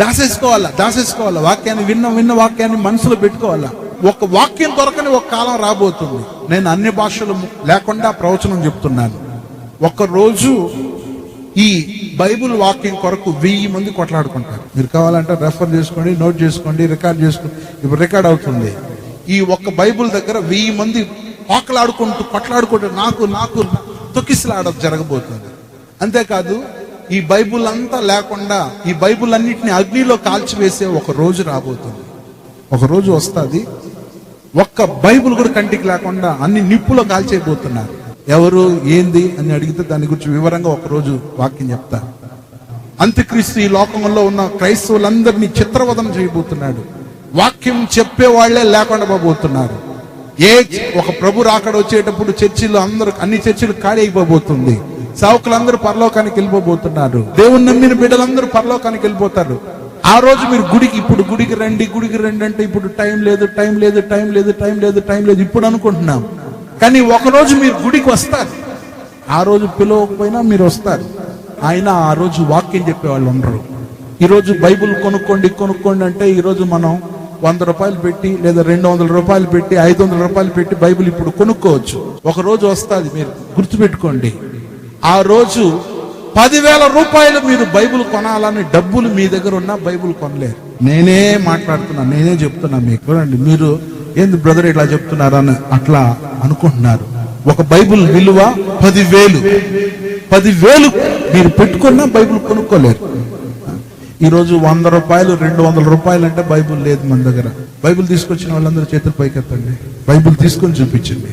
దాసేసుకోవాలా, వాక్యాన్ని విన్న వాక్యాన్ని మనసులో పెట్టుకోవాలా. ఒక వాక్యం దొరకని ఒక కాలం రాబోతుంది. నేను అన్ని భాషలు లేకుండా ప్రవచనం చెప్తున్నాను. ఒక రోజు ఈ బైబుల్ వాక్యం కొరకు 1000 మంది కొట్లాడుకుంటారు. మీరు కావాలంటే రెఫర్ చేసుకోండి, నోట్ చేసుకోండి, రికార్డ్ చేసుకోండి. ఇప్పుడు రికార్డ్ అవుతుంది. ఈ ఒక్క బైబుల్ దగ్గర 1000 మంది కొట్లాడుకుంటూ నాకు తొక్కిసలాడ జరగబోతుంది. అంతేకాదు, ఈ బైబుల్ అంతా లేకుండా ఈ బైబుల్ అన్నిటిని అగ్నిలో కాల్చివేసే ఒక రోజు రాబోతుంది. ఒక రోజు వస్తుంది, ఒక్క బైబుల్ కూడా కంటికి లేకుండా అన్ని నిప్పులో కాల్చేయబోతున్నారు. ఎవరు ఏంది అని అడిగితే దాని గురించి వివరంగా ఒక రోజు వాక్యం చెప్తారు. అంత్యక్రీస్తు ఈ లోకంలో ఉన్న క్రైస్తవులందరినీ చిత్రవదన చేయబోతున్నాడు. వాక్యం చెప్పే వాళ్లే లేకుండా పోబోతున్నారు. ఒక ప్రభు రాకడ వచ్చేటప్పుడు చర్చిలు అన్ని చర్చిలు ఖాళీ అయిపోబోతుంది. సేవకులందరూ పరలోకానికి వెళ్ళిపోబోతున్నారు. దేవుని నమ్మిన బిడ్డలందరూ పరలోకానికి వెళ్ళిపోతారు. ఆ రోజు మీరు గుడికి రండి అంటే ఇప్పుడు టైం లేదు ఇప్పుడు అనుకుంటున్నాం. కానీ ఒకరోజు మీరు గుడికి వస్తారు, ఆ రోజు పిలవకపోయినా మీరు వస్తారు. ఆయన ఆ రోజు వాక్యం చెప్పేవాళ్ళు ఉండరు. ఈరోజు బైబుల్ కొనుక్కోండి అంటే ఈరోజు మనం 100 రూపాయలు పెట్టి లేదా 200 రూపాయలు పెట్టి 500 రూపాయలు పెట్టి బైబిల్ ఇప్పుడు కొనుక్కోవచ్చు. ఒక రోజు వస్తుంది, మీరు గుర్తుపెట్టుకోండి. ఆ రోజు 10,000 రూపాయలు మీరు బైబిల్ కొనాలని డబ్బులు మీ దగ్గర ఉన్నా బైబిల్ కొనలేరు. నేనే చెప్తున్నా మీకు. చూడండి, మీరు ఏంది బ్రదర్ ఇట్లా చెప్తున్నారని అట్లా అనుకుంటున్నారు. ఒక బైబిల్ విలువ 10,000 మీరు పెట్టుకున్నా బైబిల్ కొనుక్కోలేరు. ఈరోజు 100 రూపాయలు 200 రూపాయలు అంటే బైబిల్ లేదు మన దగ్గర. బైబిల్ తీసుకొచ్చిన వాళ్ళందరూ చేతులు పైకెత్తండి. బైబిల్ తీసుకొని చూపించండి.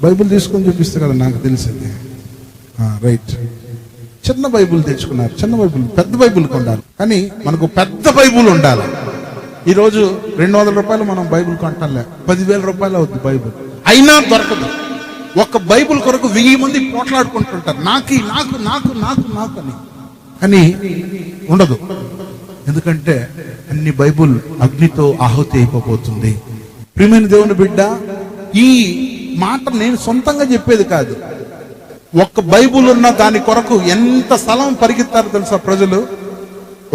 బైబిల్ తీసుకొని చూపిస్తే కదా నాకు తెలిసింది. రైట్, చిన్న బైబిల్ తెచ్చుకున్నారు. చిన్న బైబిల్, పెద్ద బైబిల్ కొన్నారు. కానీ మనకు పెద్ద బైబిల్ ఉండాలి. ఈరోజు 200 రూపాయలు మనం బైబిల్ కొంటాంలే, 10,000 రూపాయలు అవుతుంది బైబిల్, అయినా దొరకదు. ఒక బైబిల్ కొరకు 1000 మంది పోట్లాడుకుంటుంటారు, నాకు అని. కానీ ఉండదు. ఎందుకంటే అన్ని బైబుల్ అగ్నితో ఆహుతి అయిపోతుంది. ప్రియమైన దేవుని బిడ్డ, ఈ మాట నేను సొంతంగా చెప్పేది కాదు. ఒక్క బైబుల్ ఉన్న దాని కొరకు ఎంత స్థలం పరిగెత్తారు తెలుసా ప్రజలు.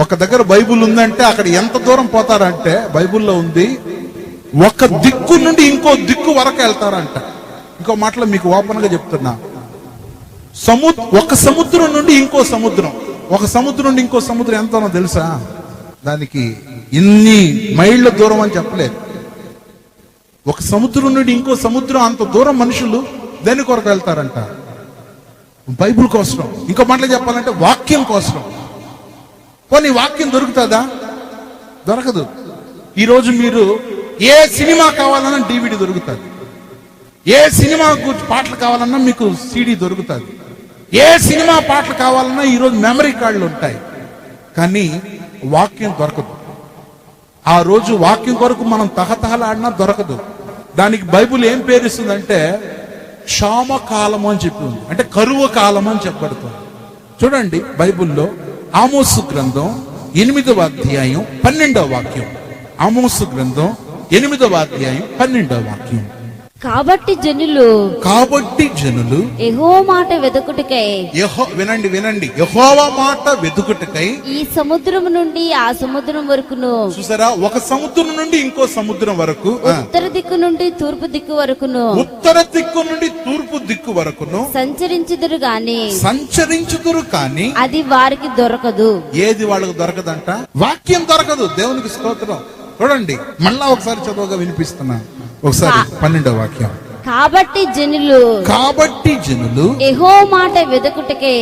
ఒక దగ్గర బైబుల్ ఉందంటే అక్కడ ఎంత దూరం పోతారంటే, బైబుల్లో ఉంది, ఒక దిక్కు నుండి ఇంకో దిక్కు వరకు వెళ్తారంట. ఇంకో మాటలో మీకు ఓపెన్ గా చెప్తున్నా, ఒక సముద్రం నుండి ఇంకో సముద్రం, ఒక సముద్రం నుండి ఇంకో సముద్రం ఎంతనో తెలుసా? దానికి ఇన్ని మైళ్ళ దూరం అని చెప్పలేదు. ఒక సముద్రం నుండి ఇంకో సముద్రం, అంత దూరం మనుషులు దేని కొరకు వెళ్తారంట? బైబిల్ కోసం. ఇంకో మాటలు చెప్పాలంటే వాక్యం కోసం. పోనీ వాక్యం దొరుకుతుందా? దొరకదు. ఈరోజు మీరు ఏ సినిమా కావాలన్నా DVD దొరుకుతుంది, ఏ సినిమా పాటలు కావాలన్నా మీకు CD దొరుకుతుంది, ఏ సినిమా పాటలు కావాలన్నా ఈరోజు మెమరీ కార్డులు ఉంటాయి. కానీ వాక్యం దొరకదు. ఆ రోజు వాక్యం కొరకు మనం తహతహలాడినా దొరకదు. దానికి బైబుల్ ఏం పేరుస్తుందంటే క్షామకాలం అని చెప్పి ఉంది, అంటే కరువు కాలం అని చెప్పబడుతుంది. చూడండి, బైబుల్లో ఆమోసు గ్రంథం 8వ అధ్యాయం 12వ వాక్యం. ఆమోసు గ్రంథం 8వ అధ్యాయం 12వ వాక్యం. కాబట్టి జనులు యెహోవా మాట వెదుకుటకై, వినండి, యెహోవా మాట వెదుకుటకై ఈ సముద్రం నుండి ఆ సముద్రం వరకును, చూసారా, ఒక సముద్రం నుండి ఇంకో సముద్రం వరకు, ఉత్తర దిక్కు నుండి తూర్పు దిక్కు వరకును, ఉత్తర దిక్కు నుండి తూర్పు దిక్కు వరకును సంచరించుదురు గాని అది వారికి దొరకదు. ఏది వాళ్ళకు దొరకదంట? వాక్యం దొరకదు. దేవునికి స్తోత్రం. చూడండి, మళ్ళా ఒకసారి చదువుగా వినిపిస్తున్నా. ఒకసారి 12వ వాక్యం. కాబట్టి జనులు యెహోవా మాట వెదుకుటకై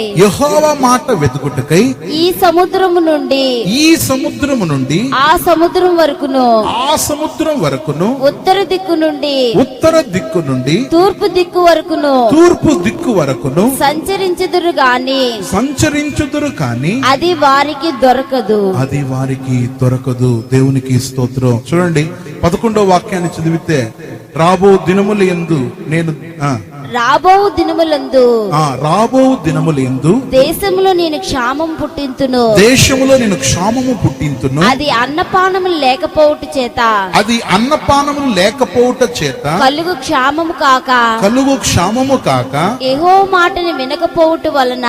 ఈ సముద్రము నుండి ఆ సముద్రం వరకును ఉత్తర దిక్కు నుండి తూర్పు దిక్కు వరకును సంచరించుదురు గాని అది వారికి దొరకదు. దేవునికి స్తోత్రం. చూడండి, 11వ వాక్యాన్ని చదివితే, రాబో దినముల యందు రాబో దినములందు దేశములో నేను క్షామము పుట్టింతును అది అన్నపానము లేకపోవుట చేత కలుగు క్షామము కాక యెహోవా మాటను వినకపోవుట వలన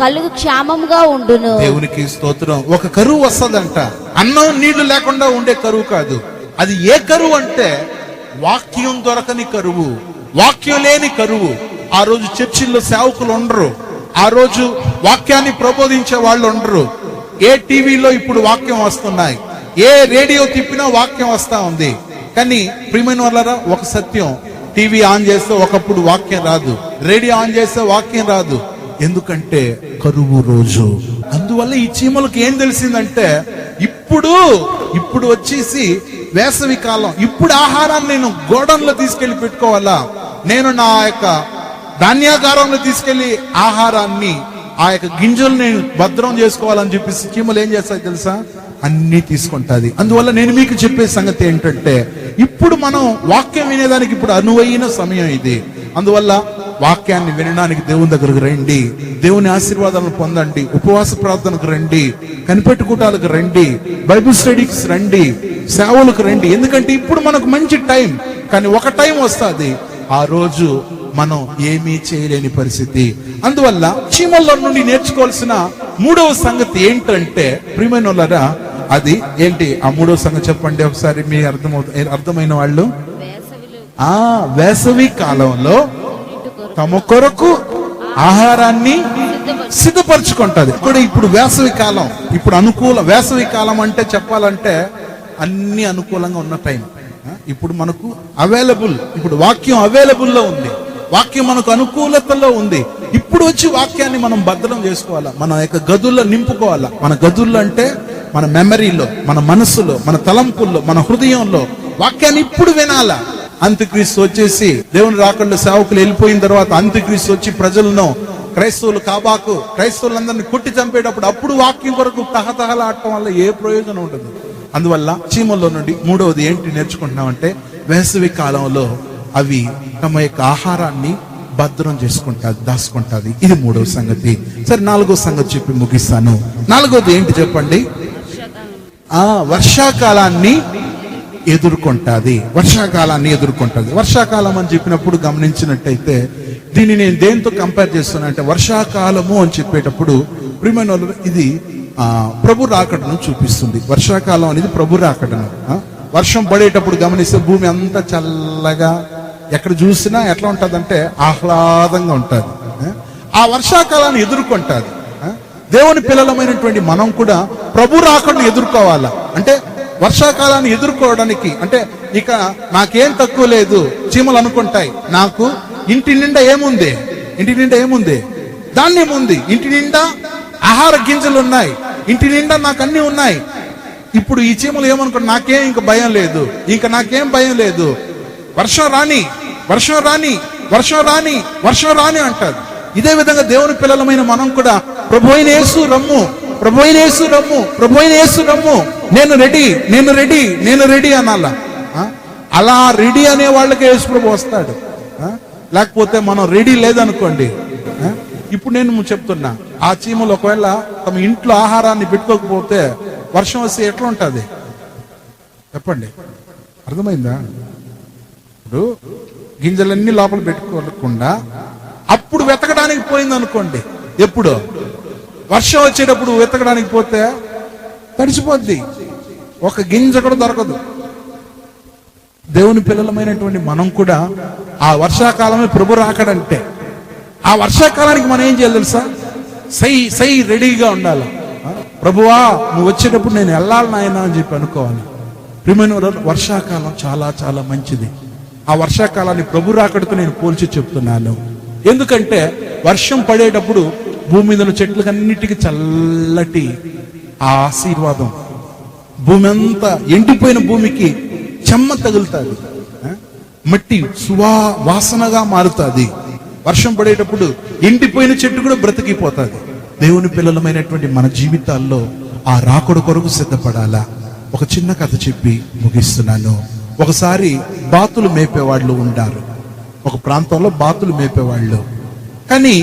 కలుగు క్షామముగా ఉండును. దేవునికి స్తోత్రం. ఒక కరువు వస్తదంట. అన్నం నీళ్లు లేకుండా ఉండే కరువు కాదు. అది ఏ కరువు అంటే వాక్యం దొరకని కరువు, వాక్యం లేని కరువు. ఆ రోజు చర్చిల్లో సేవకులు ఉండరు, ఆ రోజు వాక్యాన్ని ప్రబోధించే వాళ్ళు ఉండరు. ఏ టీవీలో ఇప్పుడు వాక్యం వస్తున్నాయి, ఏ రేడియో తిప్పినా వాక్యం వస్తా ఉంది. కానీ ప్రియమైన వాళ్ళరా, ఒక సత్యం, టీవీ ఆన్ చేస్తే ఒకప్పుడు వాక్యం రాదు, రేడియో ఆన్ చేస్తే వాక్యం రాదు. ఎందుకంటే కరువు రోజు. అందువల్ల ఈ చీమలకు ఏం తెలిసిందంటే, ఇప్పుడు వచ్చేసి వేసవి కాలం, ఇప్పుడు ఆహారాన్ని నేను గోడౌన్లో తీసుకెళ్లి పెట్టుకోవాలా, నేను నా యొక్క ధాన్యాగారంలో తీసుకెళ్లి ఆహారాన్ని, ఆ యొక్క గింజలు నేను భద్రం చేసుకోవాలని చెప్పేసి చీమలు ఏం చేస్తాయి తెలుసా? అన్ని తీసుకుంటాది. అందువల్ల నేను మీకు చెప్పే సంగతి ఏంటంటే, ఇప్పుడు మనం వాక్యం వినేదానికి ఇప్పుడు అనువైన సమయం ఇది. అందువల్ల వాక్యాన్ని వినడానికి దేవుని దగ్గరకు రండి, దేవుని ఆశీర్వాదాలను పొందండి, ఉపవాస ప్రార్థనకు రండి, కనిపెట్టుకోటాలకు రండి, బైబిల్ స్టడీస్ రండి, సేవలకు రండి. ఎందుకంటే ఇప్పుడు మనకు మంచి టైం. కానీ ఒక టైం వస్తుంది, ఆ రోజు మనం ఏమీ చేయలేని పరిస్థితి. అందువల్ల చీమల్లో నుండి నేర్చుకోవాల్సిన మూడవ సంగతి ఏంటంటే, ప్రియమైనోళ్ళరా, అది ఏంటి? ఆ మూడవ సంగతి చెప్పండి ఒకసారి, మీ అర్థమైన వాళ్ళు. వేసవి కాలంలో తమ కొరకు ఆహారాన్ని సిద్ధపరచుకుంటది. ఇప్పుడు వేసవి కాలం, ఇప్పుడు వేసవి కాలం అంటే చెప్పాలంటే అన్ని అనుకూలంగా ఉన్న టైం. ఇప్పుడు మనకు అవైలబుల్, ఇప్పుడు వాక్యం అవైలబుల్లో ఉంది, వాక్యం మనకు అనుకూలతలో ఉంది. ఇప్పుడు వచ్చి వాక్యాన్ని మనం భద్రం చేసుకోవాలా, మన యొక్క గదుల్లో నింపుకోవాలా. మన గదుల్లో అంటే మన మెమరీలో, మన మనస్సులో, మన తలంపుల్లో, మన హృదయంలో వాక్యాన్ని ఇప్పుడు వినాలా. అంత్యక్రీస్తు వచ్చేసి దేవుని రాకడలో సేవకులు వెళ్ళిపోయిన తర్వాత అంత్యక్రీస్తు వచ్చి ప్రజలను, క్రైస్తవులందరినీ కొట్టి చంపేటప్పుడు అప్పుడు వాక్యం కొరకు తహతహలాడటం వల్ల ఏ ప్రయోజనం ఉండదు. అందువల్ల చీమల్లో నుండి మూడవది ఏంటి నేర్చుకుంటున్నామంటే, వేసవి కాలంలో అవి తమ యొక్క ఆహారాన్ని భద్రం చేసుకుంటాది, దాచుకుంటాది. ఇది మూడవ సంగతి. సరే, నాలుగో సంగతి చెప్పి ముగిస్తాను. నాలుగోది ఏంటి చెప్పండి? వర్షాకాలాన్ని ఎదుర్కొంటాది. వర్షాకాలం అని చెప్పినప్పుడు గమనించినట్టయితే దీన్ని నేను దేంతో కంపేర్ చేస్తున్నా అంటే, వర్షాకాలము అని చెప్పేటప్పుడు ప్రియమైన వాళ్ళు, ఇది ప్రభు రాకడను చూపిస్తుంది. వర్షాకాలం అనేది ప్రభు రాకడను. వర్షం పడేటప్పుడు గమనిస్తే భూమి అంతా చల్లగా, ఎక్కడ చూసినా ఎట్లా ఉంటదంటే ఆహ్లాదంగా ఉంటది. ఆ వర్షాకాలాన్ని ఎదుర్కొంటాది. దేవుని పిల్లలమైనటువంటి మనం కూడా ప్రభు రాకడను ఎదుర్కోవాలా. అంటే వర్షాకాలాన్ని ఎదుర్కోవడానికి, అంటే ఇక నాకేం తక్కువ లేదు, చీమలు అనుకుంటాయి, నాకు ఇంటి నిండా ఏముంది, ధాన్యం ఉంది, ఇంటి నిండా ఆహార గింజలు ఉన్నాయి, ఇంటి నిండా నాకు అన్ని ఉన్నాయి. ఇప్పుడు ఈ చీమలు ఏమనుకుంటా, నాకేం ఇంక భయం లేదు, నాకేం భయం లేదు, వర్షం రాని అంటారు. ఇదే విధంగా దేవుని పిల్లలమైన మనం కూడా ప్రభు అయిన యేసు రమ్ము, నేను రెడీ అనాలా. అలా రెడీ అనే వాళ్ళకే యేసు ప్రభు వస్తాడు. లేకపోతే మనం రెడీ లేదనుకోండి. ఇప్పుడు నేను చెప్తున్నా, ఆ చీమలు ఒకవేళ తమ ఇంట్లో ఆహారాన్ని పెట్టుకోకపోతే వర్షం వస్తే ఎట్లా ఉంటుంది చెప్పండి? అర్థమైందా? ఇప్పుడు గింజలన్నీ లోపల పెట్టుకోకుండా అప్పుడు వెతకడానికి పోయింది అనుకోండి, ఎప్పుడు వర్షం వచ్చేటప్పుడు వెతకడానికి పోతే తడిసిపోద్ది, ఒక గింజ కూడా దొరకదు. దేవుని పిల్లలమైనటువంటి మనం కూడా ఆ వర్షాకాలమే ప్రభు రాకడంటే, ఆ వర్షాకాలానికి మనం ఏం చేయాలి తెలుసా? సై రెడీగా ఉండాలి. ప్రభువా, నువ్వు వచ్చేటప్పుడు నేను వెళ్ళాలి నాయనా అని చెప్పి అనుకోవాలి. ప్రియమైన వర్షాకాలం చాలా చాలా మంచిది. ఆ వర్షాకాలాన్ని ప్రభు రాకడతో నేను పోల్చి చెప్తున్నాను. ఎందుకంటే వర్షం పడేటప్పుడు భూమి మీద ఉన్న చెట్లకన్నిటికీ చల్లటి ఆ ఆశీర్వాదం, భూమి అంతా ఎండిపోయిన భూమికి చెమ్మ తగులుతుంది, మట్టి వాసనగా మారుతుంది. వర్షం పడేటప్పుడు ఎండిపోయిన చెట్టు కూడా బ్రతికిపోతుంది. దేవుని పిల్లలమైనటువంటి మన జీవితాల్లో ఆ రాకడ కొరకు సిద్ధపడాలా. ఒక చిన్న కథ చెప్పి ముగిస్తున్నాను. ఒకసారి బాతులు మేపేవాళ్ళు ఉండారు. ఒక ప్రాంతంలో బాతులు మేపేవాళ్ళు. కానీ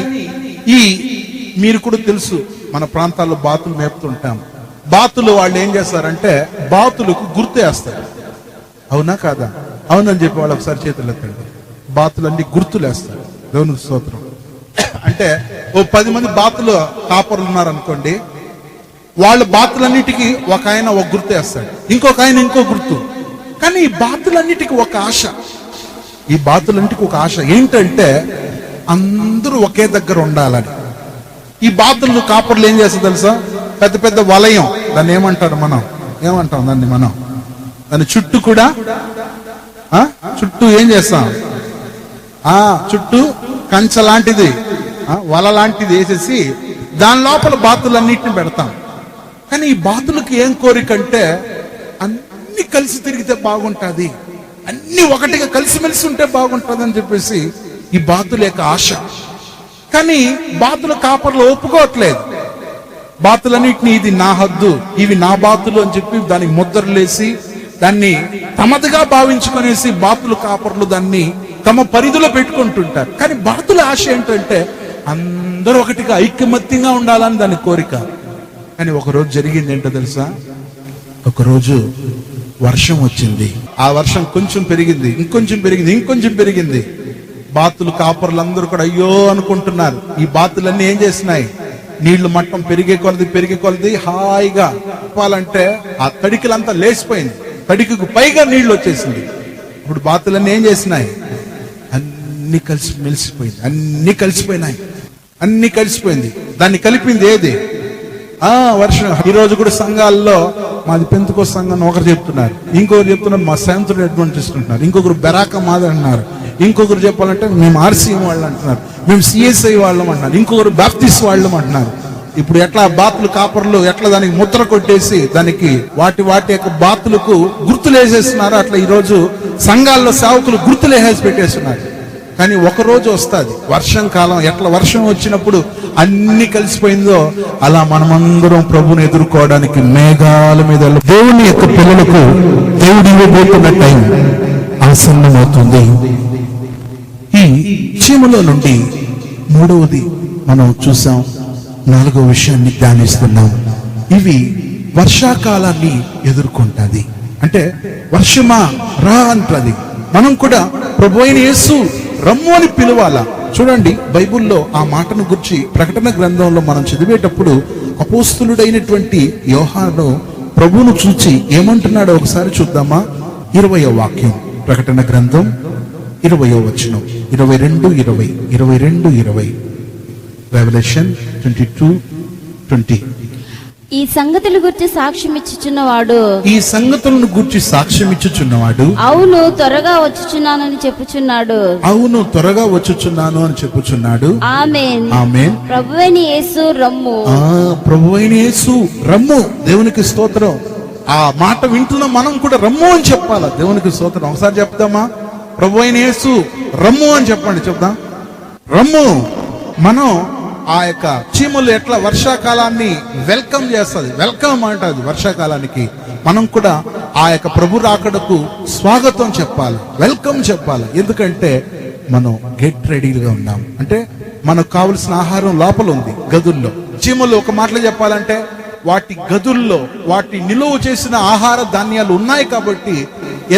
మీరు కూడా తెలుసు, మన ప్రాంతాల్లో బాతులు మేపుతుంటాం. బాతులు వాళ్ళు ఏం చేస్తారంటే బాతులకు గుర్తు వేస్తారు. అవునా కాదా? అవునని చెప్పి వాళ్ళు ఒకసారి చేతులు ఎత్తండి. బాతులన్నీ గుర్తులేస్తారు. దేవునికి స్తోత్రం. అంటే ఓ 10 మంది బాతులు కాపర్లు ఉన్నారనుకోండి, వాళ్ళ బాతులన్నిటికీ ఒక ఆయన ఒక గుర్తు వేస్తాడు, ఇంకొక ఆయన ఇంకో గుర్తు. కానీ ఈ బాతులన్నిటికీ ఒక ఆశ, ఏంటంటే అందరూ ఒకే దగ్గర ఉండాలని. ఈ బాతులు కాపర్లు ఏం చేస్తారు తెలుసా? పెద్ద పెద్ద వలయం, దాన్ని ఏమంటాం దాన్ని చుట్టూ కూడా చుట్టూ ఏం చేస్తాం? చుట్టూ కంచె లాంటిది, వల లాంటిది వేసేసి దాని లోపల బాతులన్నిటిని పెడతాం. కానీ ఈ బాతులకి ఏం కోరికంటే అన్ని కలిసి తిరిగితే బాగుంటుంది, అన్ని ఒకటిగా కలిసిమెలిసి ఉంటే బాగుంటుంది అని చెప్పేసి ఈ బాతుల యొక్క ఆశ. కానీ బాతుల కాపర్లు ఒప్పుకోవట్లేదు. బాతులన్నిటిని ఇది నా హద్దు, ఇవి నా బాతులు అని చెప్పి దానికి ముద్రలేసి దాన్ని తమదిగా భావించుకునేసి బాతులు కాపర్లు దాన్ని తమ పరిధిలో పెట్టుకుంటుంటారు. కానీ బాతుల ఆశ ఏంటంటే అందరూ ఒకటిగా ఐకమత్యంగా ఉండాలని దాని కోరిక. కానీ ఒకరోజు జరిగింది ఏంటో తెలుసా? ఒకరోజు వర్షం వచ్చింది. ఆ వర్షం కొంచెం పెరిగింది, ఇంకొంచెం పెరిగింది, ఇంకొంచెం పెరిగింది. బాతులు కాపర్లందరూ కూడా అయ్యో అనుకుంటున్నారు. ఈ బాతులన్నీ ఏం చేసినాయి? నీళ్లు మట్టం పెరిగే కొలది హాయిగా చెప్పాలంటే ఆ తడికలంతా లేచిపోయింది. తడికి పైగా నీళ్లు వచ్చేసింది. ఇప్పుడు బాతులన్నీ ఏం చేసినాయి? అన్ని కలిసి మెలిసిపోయింది, అన్ని కలిసిపోయింది. దాన్ని కలిపింది ఏది? వర్షం. ఈ రోజు కూడా సంఘాల్లో మాది పెంతుకోస్తు సంఘం ఒకరు చెప్తున్నారు, ఇంకొకరు చెప్తున్నారు మా సెవెంత్ అడ్వెంటిస్ట్ అంటున్నారు, ఇంకొకరు బెరాక మాది అంటున్నారు, ఇంకొకరు చెప్పాలంటే మేము ఆర్సీఎం వాళ్ళు అంటున్నారు, మేము సిఎస్ఐ వాళ్ళం అంటున్నారు, ఇంకొకరు బాప్టిస్ట్ వాళ్ళం అంటున్నారు. ఇప్పుడు ఎట్లా బాతులు కాపర్లు ఎట్లా దానికి ముద్ర కొట్టేసి దానికి వాటి యొక్క బాతులకు గుర్తులు వేసేస్తున్నారు, అట్లా ఈ రోజు సంఘాల్లో సేవకులు గుర్తులు వేసేసి పెట్టేస్తున్నారు. కానీ ఒక రోజు వస్తుంది వర్షం కాలం, ఎట్లా వర్షం వచ్చినప్పుడు అన్ని కలిసిపోయిందో అలా మనమందరం ప్రభుని ఎదుర్కోవడానికి మేఘాల మీద దేవుని యొక్క పిల్లలకు దేవుడు ఇవ్వబోతున్న టైం ఆసన్నమవుతుంది. ఈ చీమలో నుండి మూడవది మనం చూసాం, నాలుగో విషయాన్ని ధ్యానిస్తున్నాం. ఇవి వర్షాకాలాన్ని ఎదుర్కొంటది. అంటే వర్షమా రా అంటది. మనం కూడా ప్రభువైన యేసు రమ్ము అని పిలవాలా. చూడండి, బైబిల్లో ఆ మాటను గురించి ప్రకటన గ్రంథంలో మనం చదివేటప్పుడు అపోస్తులుడైనటువంటి యోహాను ప్రభువును చూచి ఏమంటున్నాడో ఒకసారి చూద్దామా? 20వ వాక్యం, ప్రకటన గ్రంథం 20వ వచనం, 22:20 రెవల్యూషన్ 22:20. ఈ సంగతుల గురించి సాక్ష్యం ఇచ్చుచున్నవాడు, ఈ సంగతులను గురించి సాక్ష్యం ఇచ్చుచున్నవాడు, అవును త్వరగా వచ్చుచున్నానని చెప్పుచున్నాడు. అవును త్వరగా వచ్చుచున్నాను అని చెప్పుచున్నాడు. ఆమేన్. ఆమేన్. ప్రభువైన యేసు రమ్ము. ప్రభువైన యేసు రమ్ము. దేవునికి స్తోత్రం. ఆ మాట వింటున్న మనం కూడా రమ్ము అని చెప్పాలా. దేవునికి స్తోత్రం. ఒకసారి చెప్తామా? ప్రభువైన యేసు రమ్ము అని చెప్పండి, చెప్దాం. రమ్ము. మనం ఆ యొక్క చీమలు ఎట్లా వర్షాకాలాన్ని వెల్కమ్ చేస్తుంది, వెల్కమ్ అంటది వర్షాకాలానికి, మనం కూడా ఆ యొక్క ప్రభు రాకడకు స్వాగతం చెప్పాలి, వెల్కమ్ చెప్పాలి. ఎందుకంటే మనం గెట్ రెడీగా ఉన్నాం. అంటే మనకు కావలసిన ఆహారం లోపల ఉంది, గదుల్లో. చీమలు ఒక మాటలో చెప్పాలంటే వాటి గదుల్లో వాటి నిలువ చేసిన ఆహార ధాన్యాలు ఉన్నాయి కాబట్టి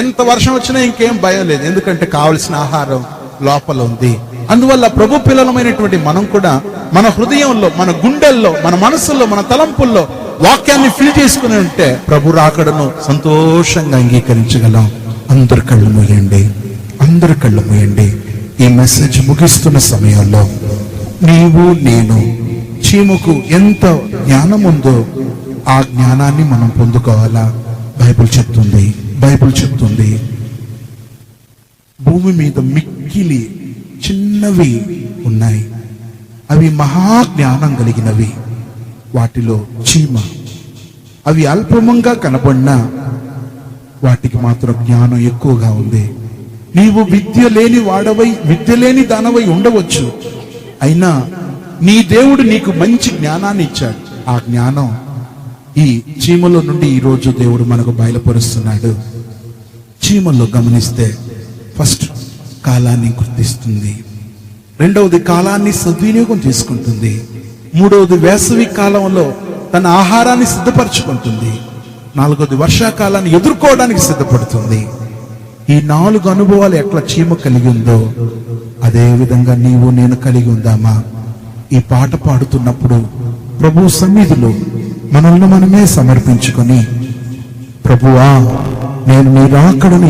ఎంత వర్షం వచ్చినా ఇంకేం భయం లేదు, ఎందుకంటే కావలసిన ఆహారం లోపల ఉంది. అందువల్ల ప్రభు పిల్లలమైనటువంటి మనం కూడా మన హృదయంలో, మన గుండెల్లో, మన మనసుల్లో, మన తలంపుల్లో వాక్యాన్ని ఫిల్ చేసుకుని ఉంటే ప్రభు రాకడను సంతోషంగా అంగీకరించగలం. అందరు కళ్ళు మూయండి. ఈ మెసేజ్ ముగిస్తున్న సమయంలో నీవు నేను చీమకు ఎంత జ్ఞానం ఉందో ఆ జ్ఞానాన్ని మనం పొందుకోవాలా. బైబిల్ చెప్తుంది భూమి మీద మిక్కిలి చిన్నవి ఉన్నాయి, అవి మహాజ్ఞానం కలిగినవి. వాటిలో చీమ, అవి అల్పమంగా కనబడినా వాటికి మాత్రం జ్ఞానం ఎక్కువగా ఉంది. నీవు విద్య లేని దానవై ఉండవచ్చు, అయినా నీ దేవుడు నీకు మంచి జ్ఞానాన్ని ఇచ్చాడు. ఆ జ్ఞానం ఈ చీమలో నుండి ఈ రోజు దేవుడు మనకు బయలుపరుస్తున్నాడు. చీమల్లో గమనిస్తే ఫస్ట్ కాలాన్ని గుర్తిస్తుంది, రెండవది కాలాన్ని సద్వినియోగం చేసుకుంటుంది, మూడవది వేసవి కాలంలో తన ఆహారాన్ని సిద్ధపరచుకుంటుంది, నాలుగవది వర్షాకాలాన్ని ఎదుర్కోవడానికి సిద్ధపడుతుంది. ఈ 4 అనుభవాలు ఎట్లా చీమ కలిగి ఉందో అదే విధంగా నీవు నేను కలిగి ఉందామా? ఈ పాట పాడుతున్నప్పుడు ప్రభు సన్నిధిలో మనల్ని మనమే సమర్పించుకొని, ప్రభువా నేను నీ రాకడను